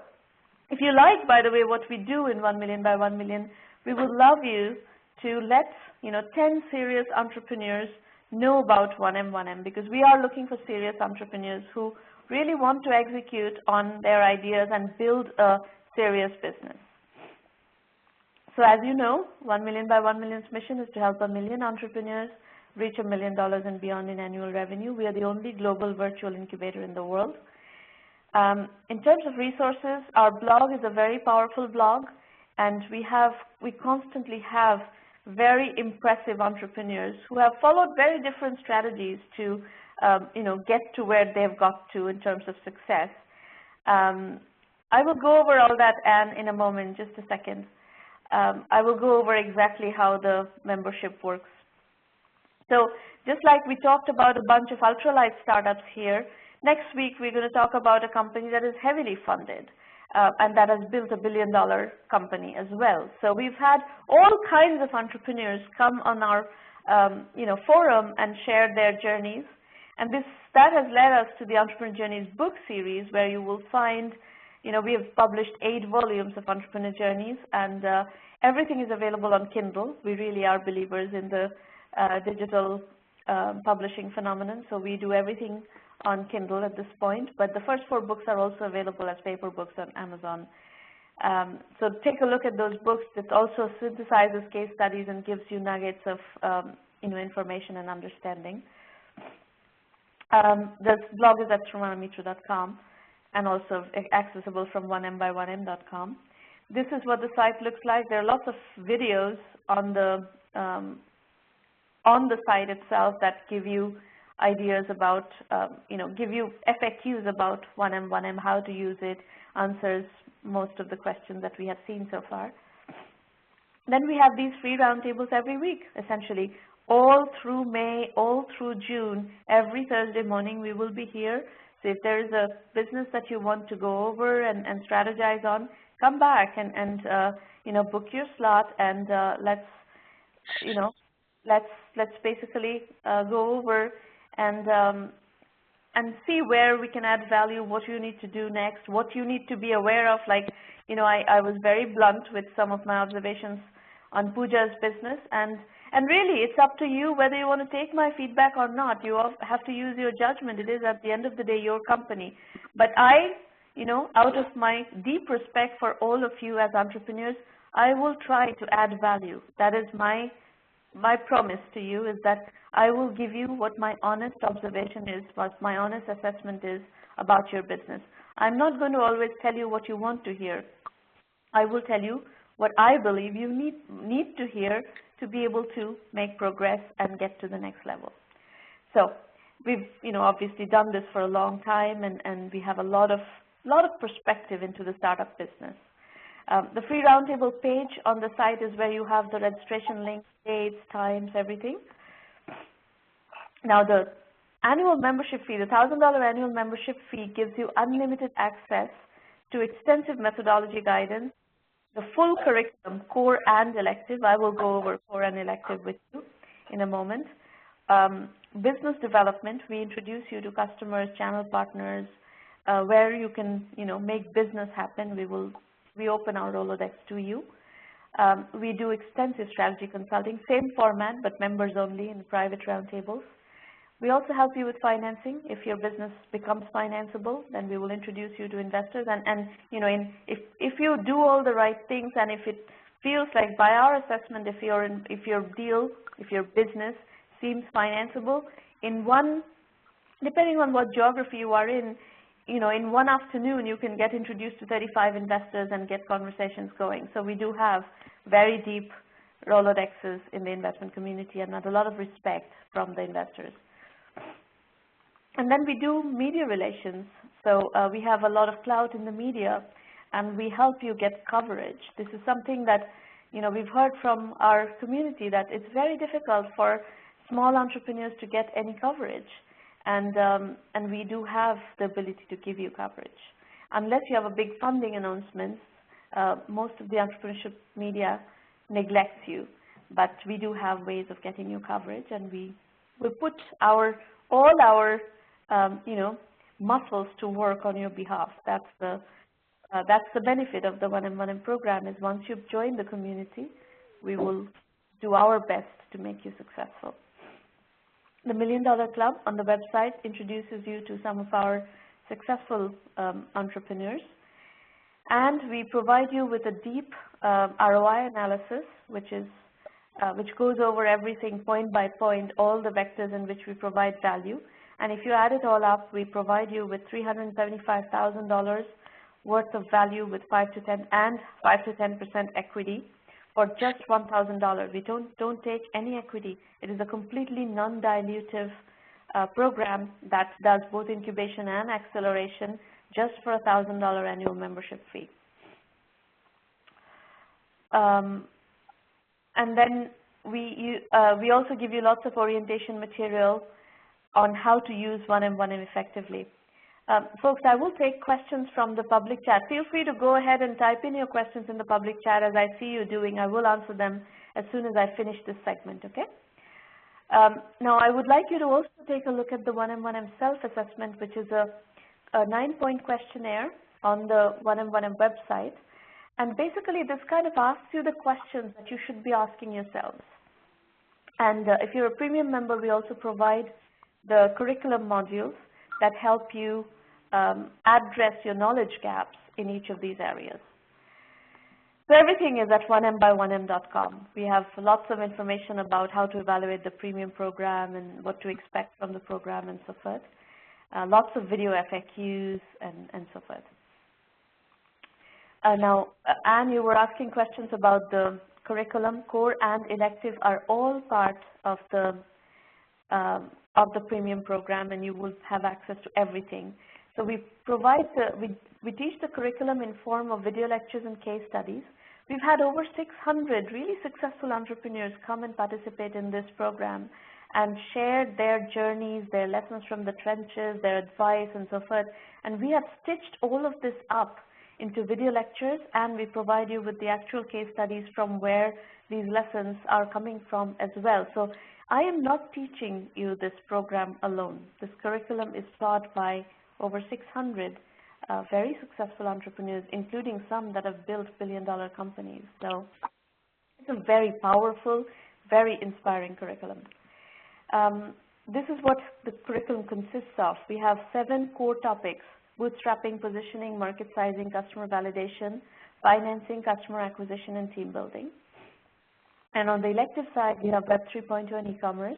if you like, by the way, what we do in 1 Million by 1 Million, we would love you to let 10 serious entrepreneurs know about 1M1M, because we are looking for serious entrepreneurs who really want to execute on their ideas and build a serious business. So as you know, 1 Million by 1 Million's mission is to help 1 million entrepreneurs reach $1 million and beyond in annual revenue. We are the only global virtual incubator in the world. In terms of resources, our blog is a very powerful blog, and we constantly have very impressive entrepreneurs who have followed very different strategies to get to where they've got to in terms of success. I will go over all that, Anne, in a moment, just a second. I will go over exactly how the membership works. So just like we talked about a bunch of ultralight startups here, next week we're going to talk about a company that is heavily funded and that has built a $1 billion company as well. So we've had all kinds of entrepreneurs come on our forum and share their journeys. And that has led us to the Entrepreneur Journeys book series, where you will find, we have published 8 volumes of Entrepreneur Journeys, and everything is available on Kindle. We really are believers in the digital publishing phenomenon, so we do everything on Kindle at this point. But the first 4 books are also available as paper books on Amazon. So take a look at those books. It also synthesizes case studies and gives you nuggets of information and understanding. The blog is at srimanamitra.com and also accessible from 1mby1m.com. This is what the site looks like. There are lots of videos on the site itself that give you ideas about, give you FAQs about 1M, how to use it, answers most of the questions that we have seen so far. Then we have these free roundtables every week, essentially. All through May, all through June, every Thursday morning we will be here. So if there is a business that you want to go over and strategize on, come back and book your slot, and let's basically go over and see where we can add value, what you need to do next, what you need to be aware of. Like, I was very blunt with some of my observations on Pooja's business, and really, it's up to you whether you want to take my feedback or not. You all have to use your judgment. It is, at the end of the day, your company. But out of my deep respect for all of you as entrepreneurs, I will try to add value. That is my promise to you, is that I will give you what my honest observation is, what my honest assessment is about your business. I'm not going to always tell you what you want to hear. I will tell you what I believe you need to hear to be able to make progress and get to the next level. So we've obviously done this for a long time, and we have a lot of perspective into the startup business. The free roundtable page on the site is where you have the registration links, dates, times, everything. Now the annual membership fee, the $1,000 annual membership fee, gives you unlimited access to extensive methodology guidance, the full curriculum, core and elective. I will go over core and elective with you in a moment. Business development, we introduce you to customers, channel partners, where you can make business happen. We open our Rolodex to you. We do extensive strategy consulting, same format, but members only in private roundtables. We also help you with financing. If your business becomes financeable, then we will introduce you to investors. And if you do all the right things, and if it feels like, by our assessment, if your business seems financeable, depending on what geography you are in one afternoon you can get introduced to 35 investors and get conversations going. So we do have very deep Rolodexes in the investment community, and a lot of respect from the investors. And then we do media relations. So we have a lot of clout in the media, and we help you get coverage. This is something that we've heard from our community, that it's very difficult for small entrepreneurs to get any coverage, and we do have the ability to give you coverage. unless you have a big funding announcement, most of the entrepreneurship media neglects you. But we do have ways of getting you coverage, and we put all our muscles to work on your behalf. That's the benefit of the 1M1M program, is once you've joined the community, we will do our best to make you successful. The $1 Million Club on the website introduces you to some of our successful entrepreneurs, and we provide you with a deep ROI analysis, which goes over everything point by point, all the vectors in which we provide value. And if you add it all up, we provide you with $375,000 worth of value with 5 to 10% equity for just $1,000. We don't take any equity. It is a completely non-dilutive program that does both incubation and acceleration just for a $1,000 annual membership fee. And then we also give you lots of orientation material on how to use 1M1M effectively. Folks, I will take questions from the public chat. Feel free to go ahead and type in your questions in the public chat as I see you doing. I will answer them as soon as I finish this segment, okay? Now, I would like you to also take a look at the 1M1M self-assessment, which is a 9-point questionnaire on the 1M1M website. And basically, this kind of asks you the questions that you should be asking yourselves. And if you're a premium member, we also provide the curriculum modules that help you address your knowledge gaps in each of these areas. So everything is at 1mby1m.com. We have lots of information about how to evaluate the premium program and what to expect from the program and so forth. Lots of video FAQs and so forth. Now, Anne, you were asking questions about the curriculum. Core and elective are all part of the premium program, and you will have access to everything. So we provide we teach the curriculum in form of video lectures and case studies. We've had over 600 really successful entrepreneurs come and participate in this program and share their journeys, their lessons from the trenches, their advice, and so forth. And we have stitched all of this up into video lectures, and we provide you with the actual case studies from where these lessons are coming from as well. So I am not teaching you this program alone. This curriculum is taught by over 600 very successful entrepreneurs, including some that have built billion-dollar companies. So it's a very powerful, very inspiring curriculum. This is what the curriculum consists of. We have 7 core topics: bootstrapping, positioning, market sizing, customer validation, financing, customer acquisition, and team building. And on the elective side, we have Web 3.0 and e-commerce,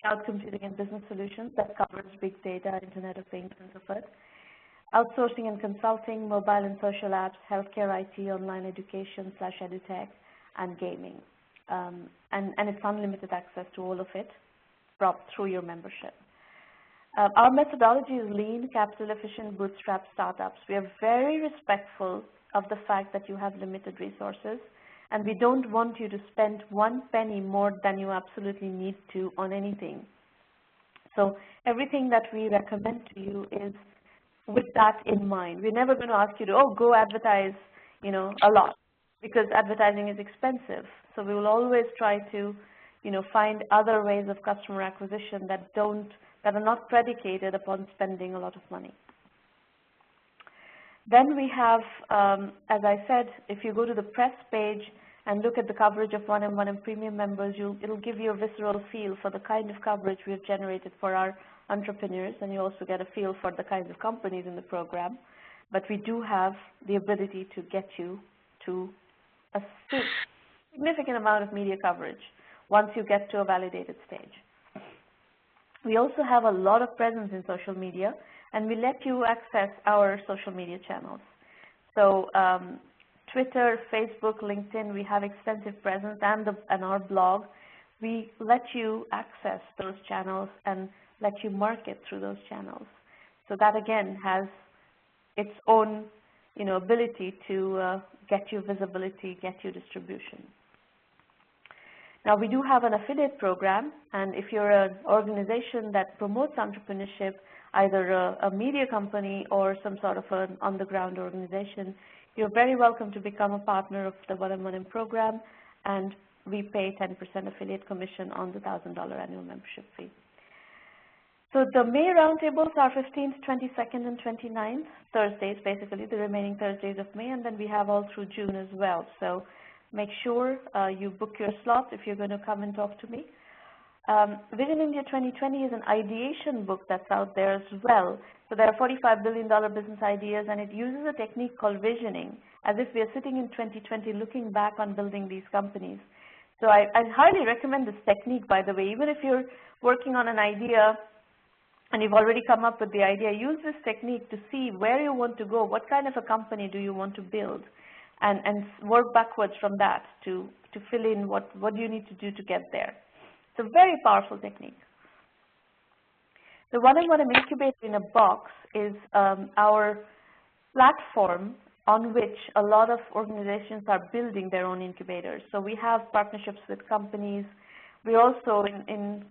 cloud computing and business solutions that covers big data, Internet of Things, and so forth. Outsourcing and consulting, mobile and social apps, healthcare IT, online education / edutech, and gaming. And it's unlimited access to all of it through your membership. Our methodology is lean, capital efficient, bootstrap startups. We are very respectful of the fact that you have limited resources, and we don't want you to spend 1 penny more than you absolutely need to on anything. So everything that we recommend to you is with that in mind. We're never going to ask you to, go advertise, a lot, because advertising is expensive. So we will always try to, find other ways of customer acquisition that are not predicated upon spending a lot of money. Then we have, as I said, if you go to the press page and look at the coverage of 1M1M premium members, it'll give you a visceral feel for the kind of coverage we have generated for our entrepreneurs, and you also get a feel for the kinds of companies in the program. But we do have the ability to get you to a significant amount of media coverage once you get to a validated stage. We also have a lot of presence in social media, and we let you access our social media channels. So Twitter, Facebook, LinkedIn, we have extensive presence, and our blog. We let you access those channels and let you market through those channels. So that, again, has its own ability to get you visibility, get you distribution. Now, we do have an affiliate program, and if you're an organization that promotes entrepreneurship, either a media company or some sort of an on-the-ground organization, you're very welcome to become a partner of the 1M1M program, and we pay 10% affiliate commission on the $1,000 annual membership fee. So the May roundtables are 15th, 22nd, and 29th, Thursdays, basically, the remaining Thursdays of May, and then we have all through June as well. So make sure you book your slot if you're going to come and talk to me. Vision India 2020 is an ideation book that's out there as well. So there are $45 billion business ideas, and it uses a technique called visioning, as if we are sitting in 2020 looking back on building these companies. So I highly recommend this technique, by the way. Even if you're working on an idea and you've already come up with the idea, use this technique to see where you want to go, what kind of a company do you want to build, and work backwards from that to fill in what you need to do to get there. It's a very powerful technique. The 1M1M Incubator in a Box is our platform on which a lot of organizations are building their own incubators. So we have partnerships with companies. We're also in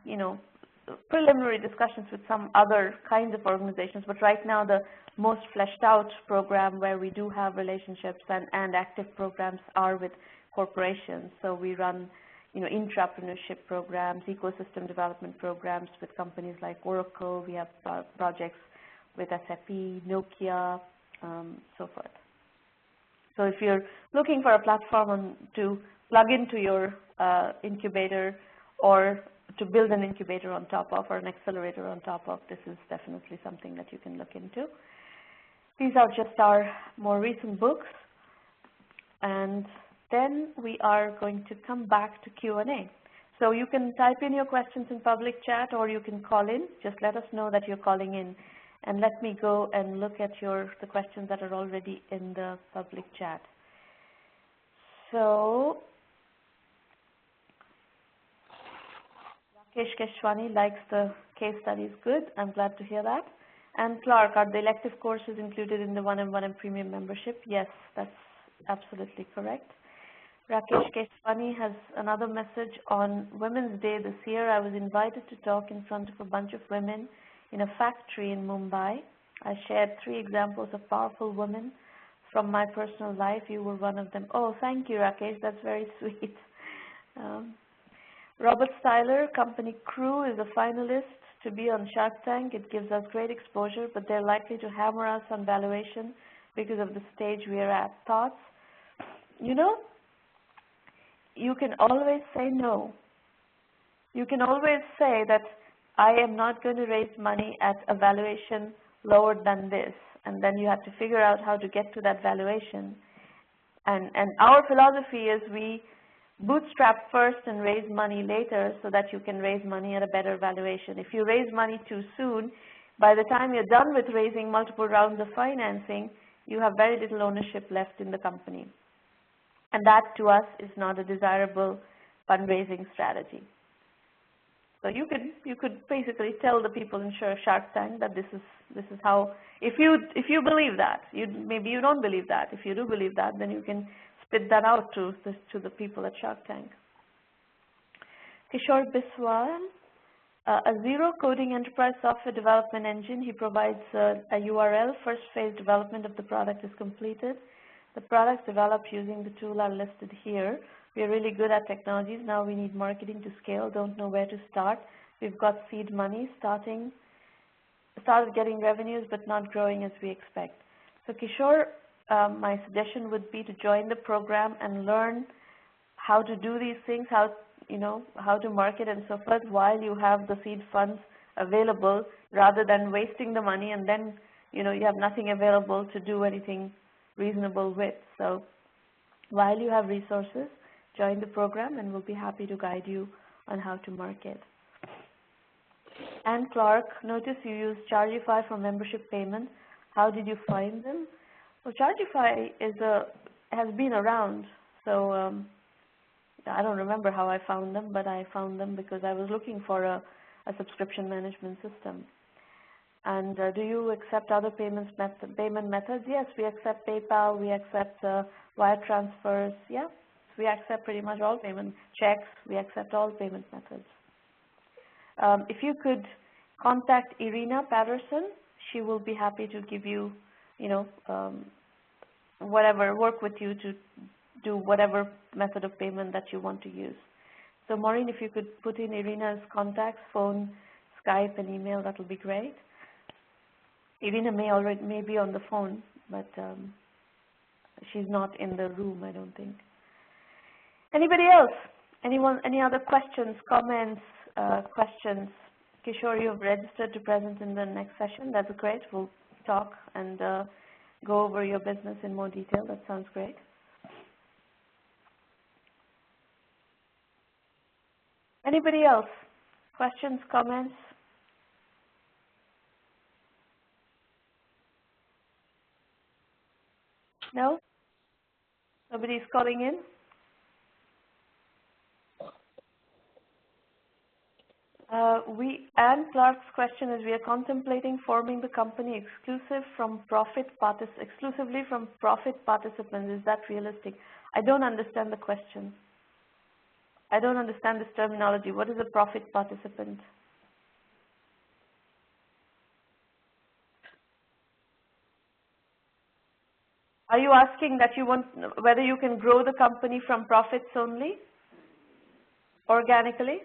preliminary discussions with some other kinds of organizations, but right now the most fleshed out program where we do have relationships and active programs are with corporations. So we run intrapreneurship programs, ecosystem development programs with companies like Oracle. We have projects with SAP, Nokia, so forth. So if you're looking for a platform to plug into your incubator or to build an incubator on top of or an accelerator on top of, this is definitely something that you can look into. These are just our more recent books, and then we are going to come back to Q&A. So you can type in your questions in public chat, or you can call in. Just let us know that you're calling in, and let me go and look at the questions that are already in the public chat. So Rakesh Keshwani likes the case studies. Good. I'm glad to hear that. And Clark, are the elective courses included in the 1M1M premium membership? Yes, that's absolutely correct. Rakesh Keshwani has another message on Women's Day this year. I was invited to talk in front of a bunch of women in a factory in Mumbai. I shared 3 examples of powerful women from my personal life. You were one of them. Oh, thank you, Rakesh. That's very sweet. Robert Styler, company Crew, is a finalist to be on Shark Tank. It gives us great exposure, but they're likely to hammer us on valuation because of the stage we are at. Thoughts? You can always say no. You can always say that I am not going to raise money at a valuation lower than this, and then you have to figure out how to get to that valuation. And our philosophy is we bootstrap first and raise money later so that you can raise money at a better valuation. If you raise money too soon, by the time you're done with raising multiple rounds of financing, you have very little ownership left in the company. And that, to us, is not a desirable fundraising strategy. So you could basically tell the people in Shark Tank that this is how. If you believe that, maybe you don't believe that. If you do believe that, then you can spit that out to the people at Shark Tank. Kishore Biswal, a zero coding enterprise software development engine. He provides a URL. First phase development of the product is completed. The products developed using the tool are listed here. We are really good at technologies. Now we need marketing to scale. Don't know where to start. We've got seed money, started getting revenues, but not growing as we expect. So Kishore, my suggestion would be to join the program and learn how to do these things, how to market and so forth while you have the seed funds available, rather than wasting the money and then you have nothing available to do anything reasonable with. So while you have resources, join the program and we'll be happy to guide you on how to market. And Clark, notice you use Chargify for membership payment. How did you find them? Well, Chargify has been around, so I don't remember how I found them, but I found them because I was looking for a subscription management system. And do you accept other payment methods? Yes, we accept PayPal, we accept wire transfers. Yeah, We accept pretty much all payment checks. We accept all payment methods. If you could contact Irina Patterson, she will be happy to give you, work with you to do whatever method of payment that you want to use. So Maureen, if you could put in Irina's contacts, phone, Skype, and email, that would be great. Irina may be on the phone, but she's not in the room, I don't think. Anybody else? Anyone? Any other questions, comments, questions? Kishore, you've registered to present in the next session. That's great. We'll talk and go over your business in more detail. That sounds great. Anybody else? Questions, comments? No? Nobody's calling in? Anne Clark's question is, we are contemplating forming the company exclusively from profit participants. Is that realistic? I don't understand the question. I don't understand this terminology. What is a profit participant? Are you asking that you want whether you can grow the company from profits only, organically?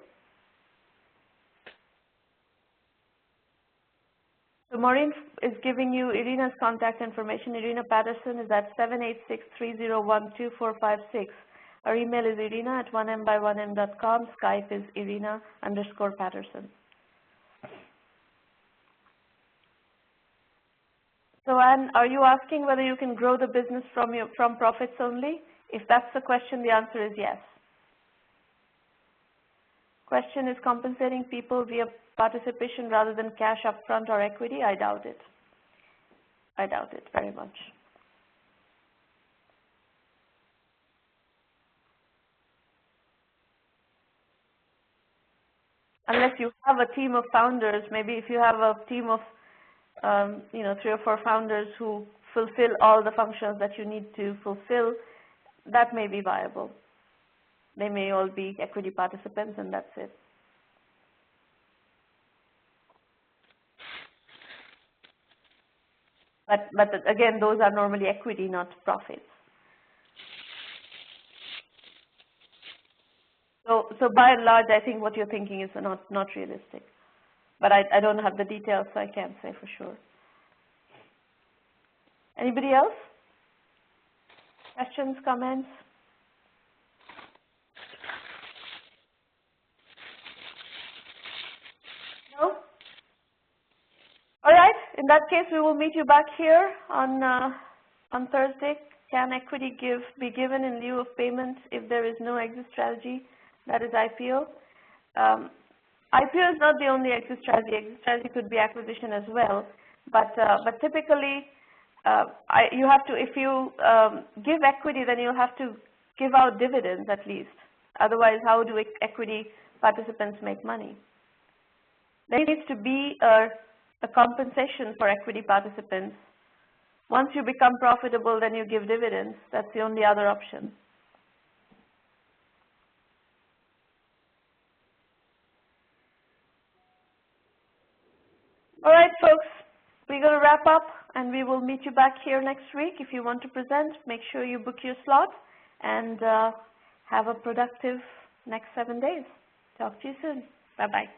So Maureen is giving you Irina's contact information. Irina Patterson is at 786-301-2456. Our email is irina@1m-by-1m.com. Skype is irina_Patterson. So Anne, are you asking whether you can grow the business from profits only? If that's the question, the answer is yes. Question is compensating people via participation rather than cash upfront or equity? I doubt it. I doubt it very much. Unless you have a team of founders, maybe if you have a team of 3 or 4 founders who fulfill all the functions that you need to fulfill, that may be viable. They may all be equity participants, and that's it. But again, those are normally equity, not profits. So by and large, I think what you're thinking is not realistic. But I don't have the details, so I can't say for sure. Anybody else? Questions, comments? No? All right. In that case, we will meet you back here on Thursday. Can equity be given in lieu of payment if there is no exit strategy? That is IPO. IPO is not the only exit strategy. Exit strategy could be acquisition as well. But typically, you have to, if you give equity, then you'll have to give out dividends at least. Otherwise, how do equity participants make money? There needs to be a compensation for equity participants. Once you become profitable, then you give dividends. That's the only other option. All right, folks, we're going to wrap up, and we will meet you back here next week. If you want to present, make sure you book your slot, and have a productive next 7 days. Talk to you soon. Bye-bye.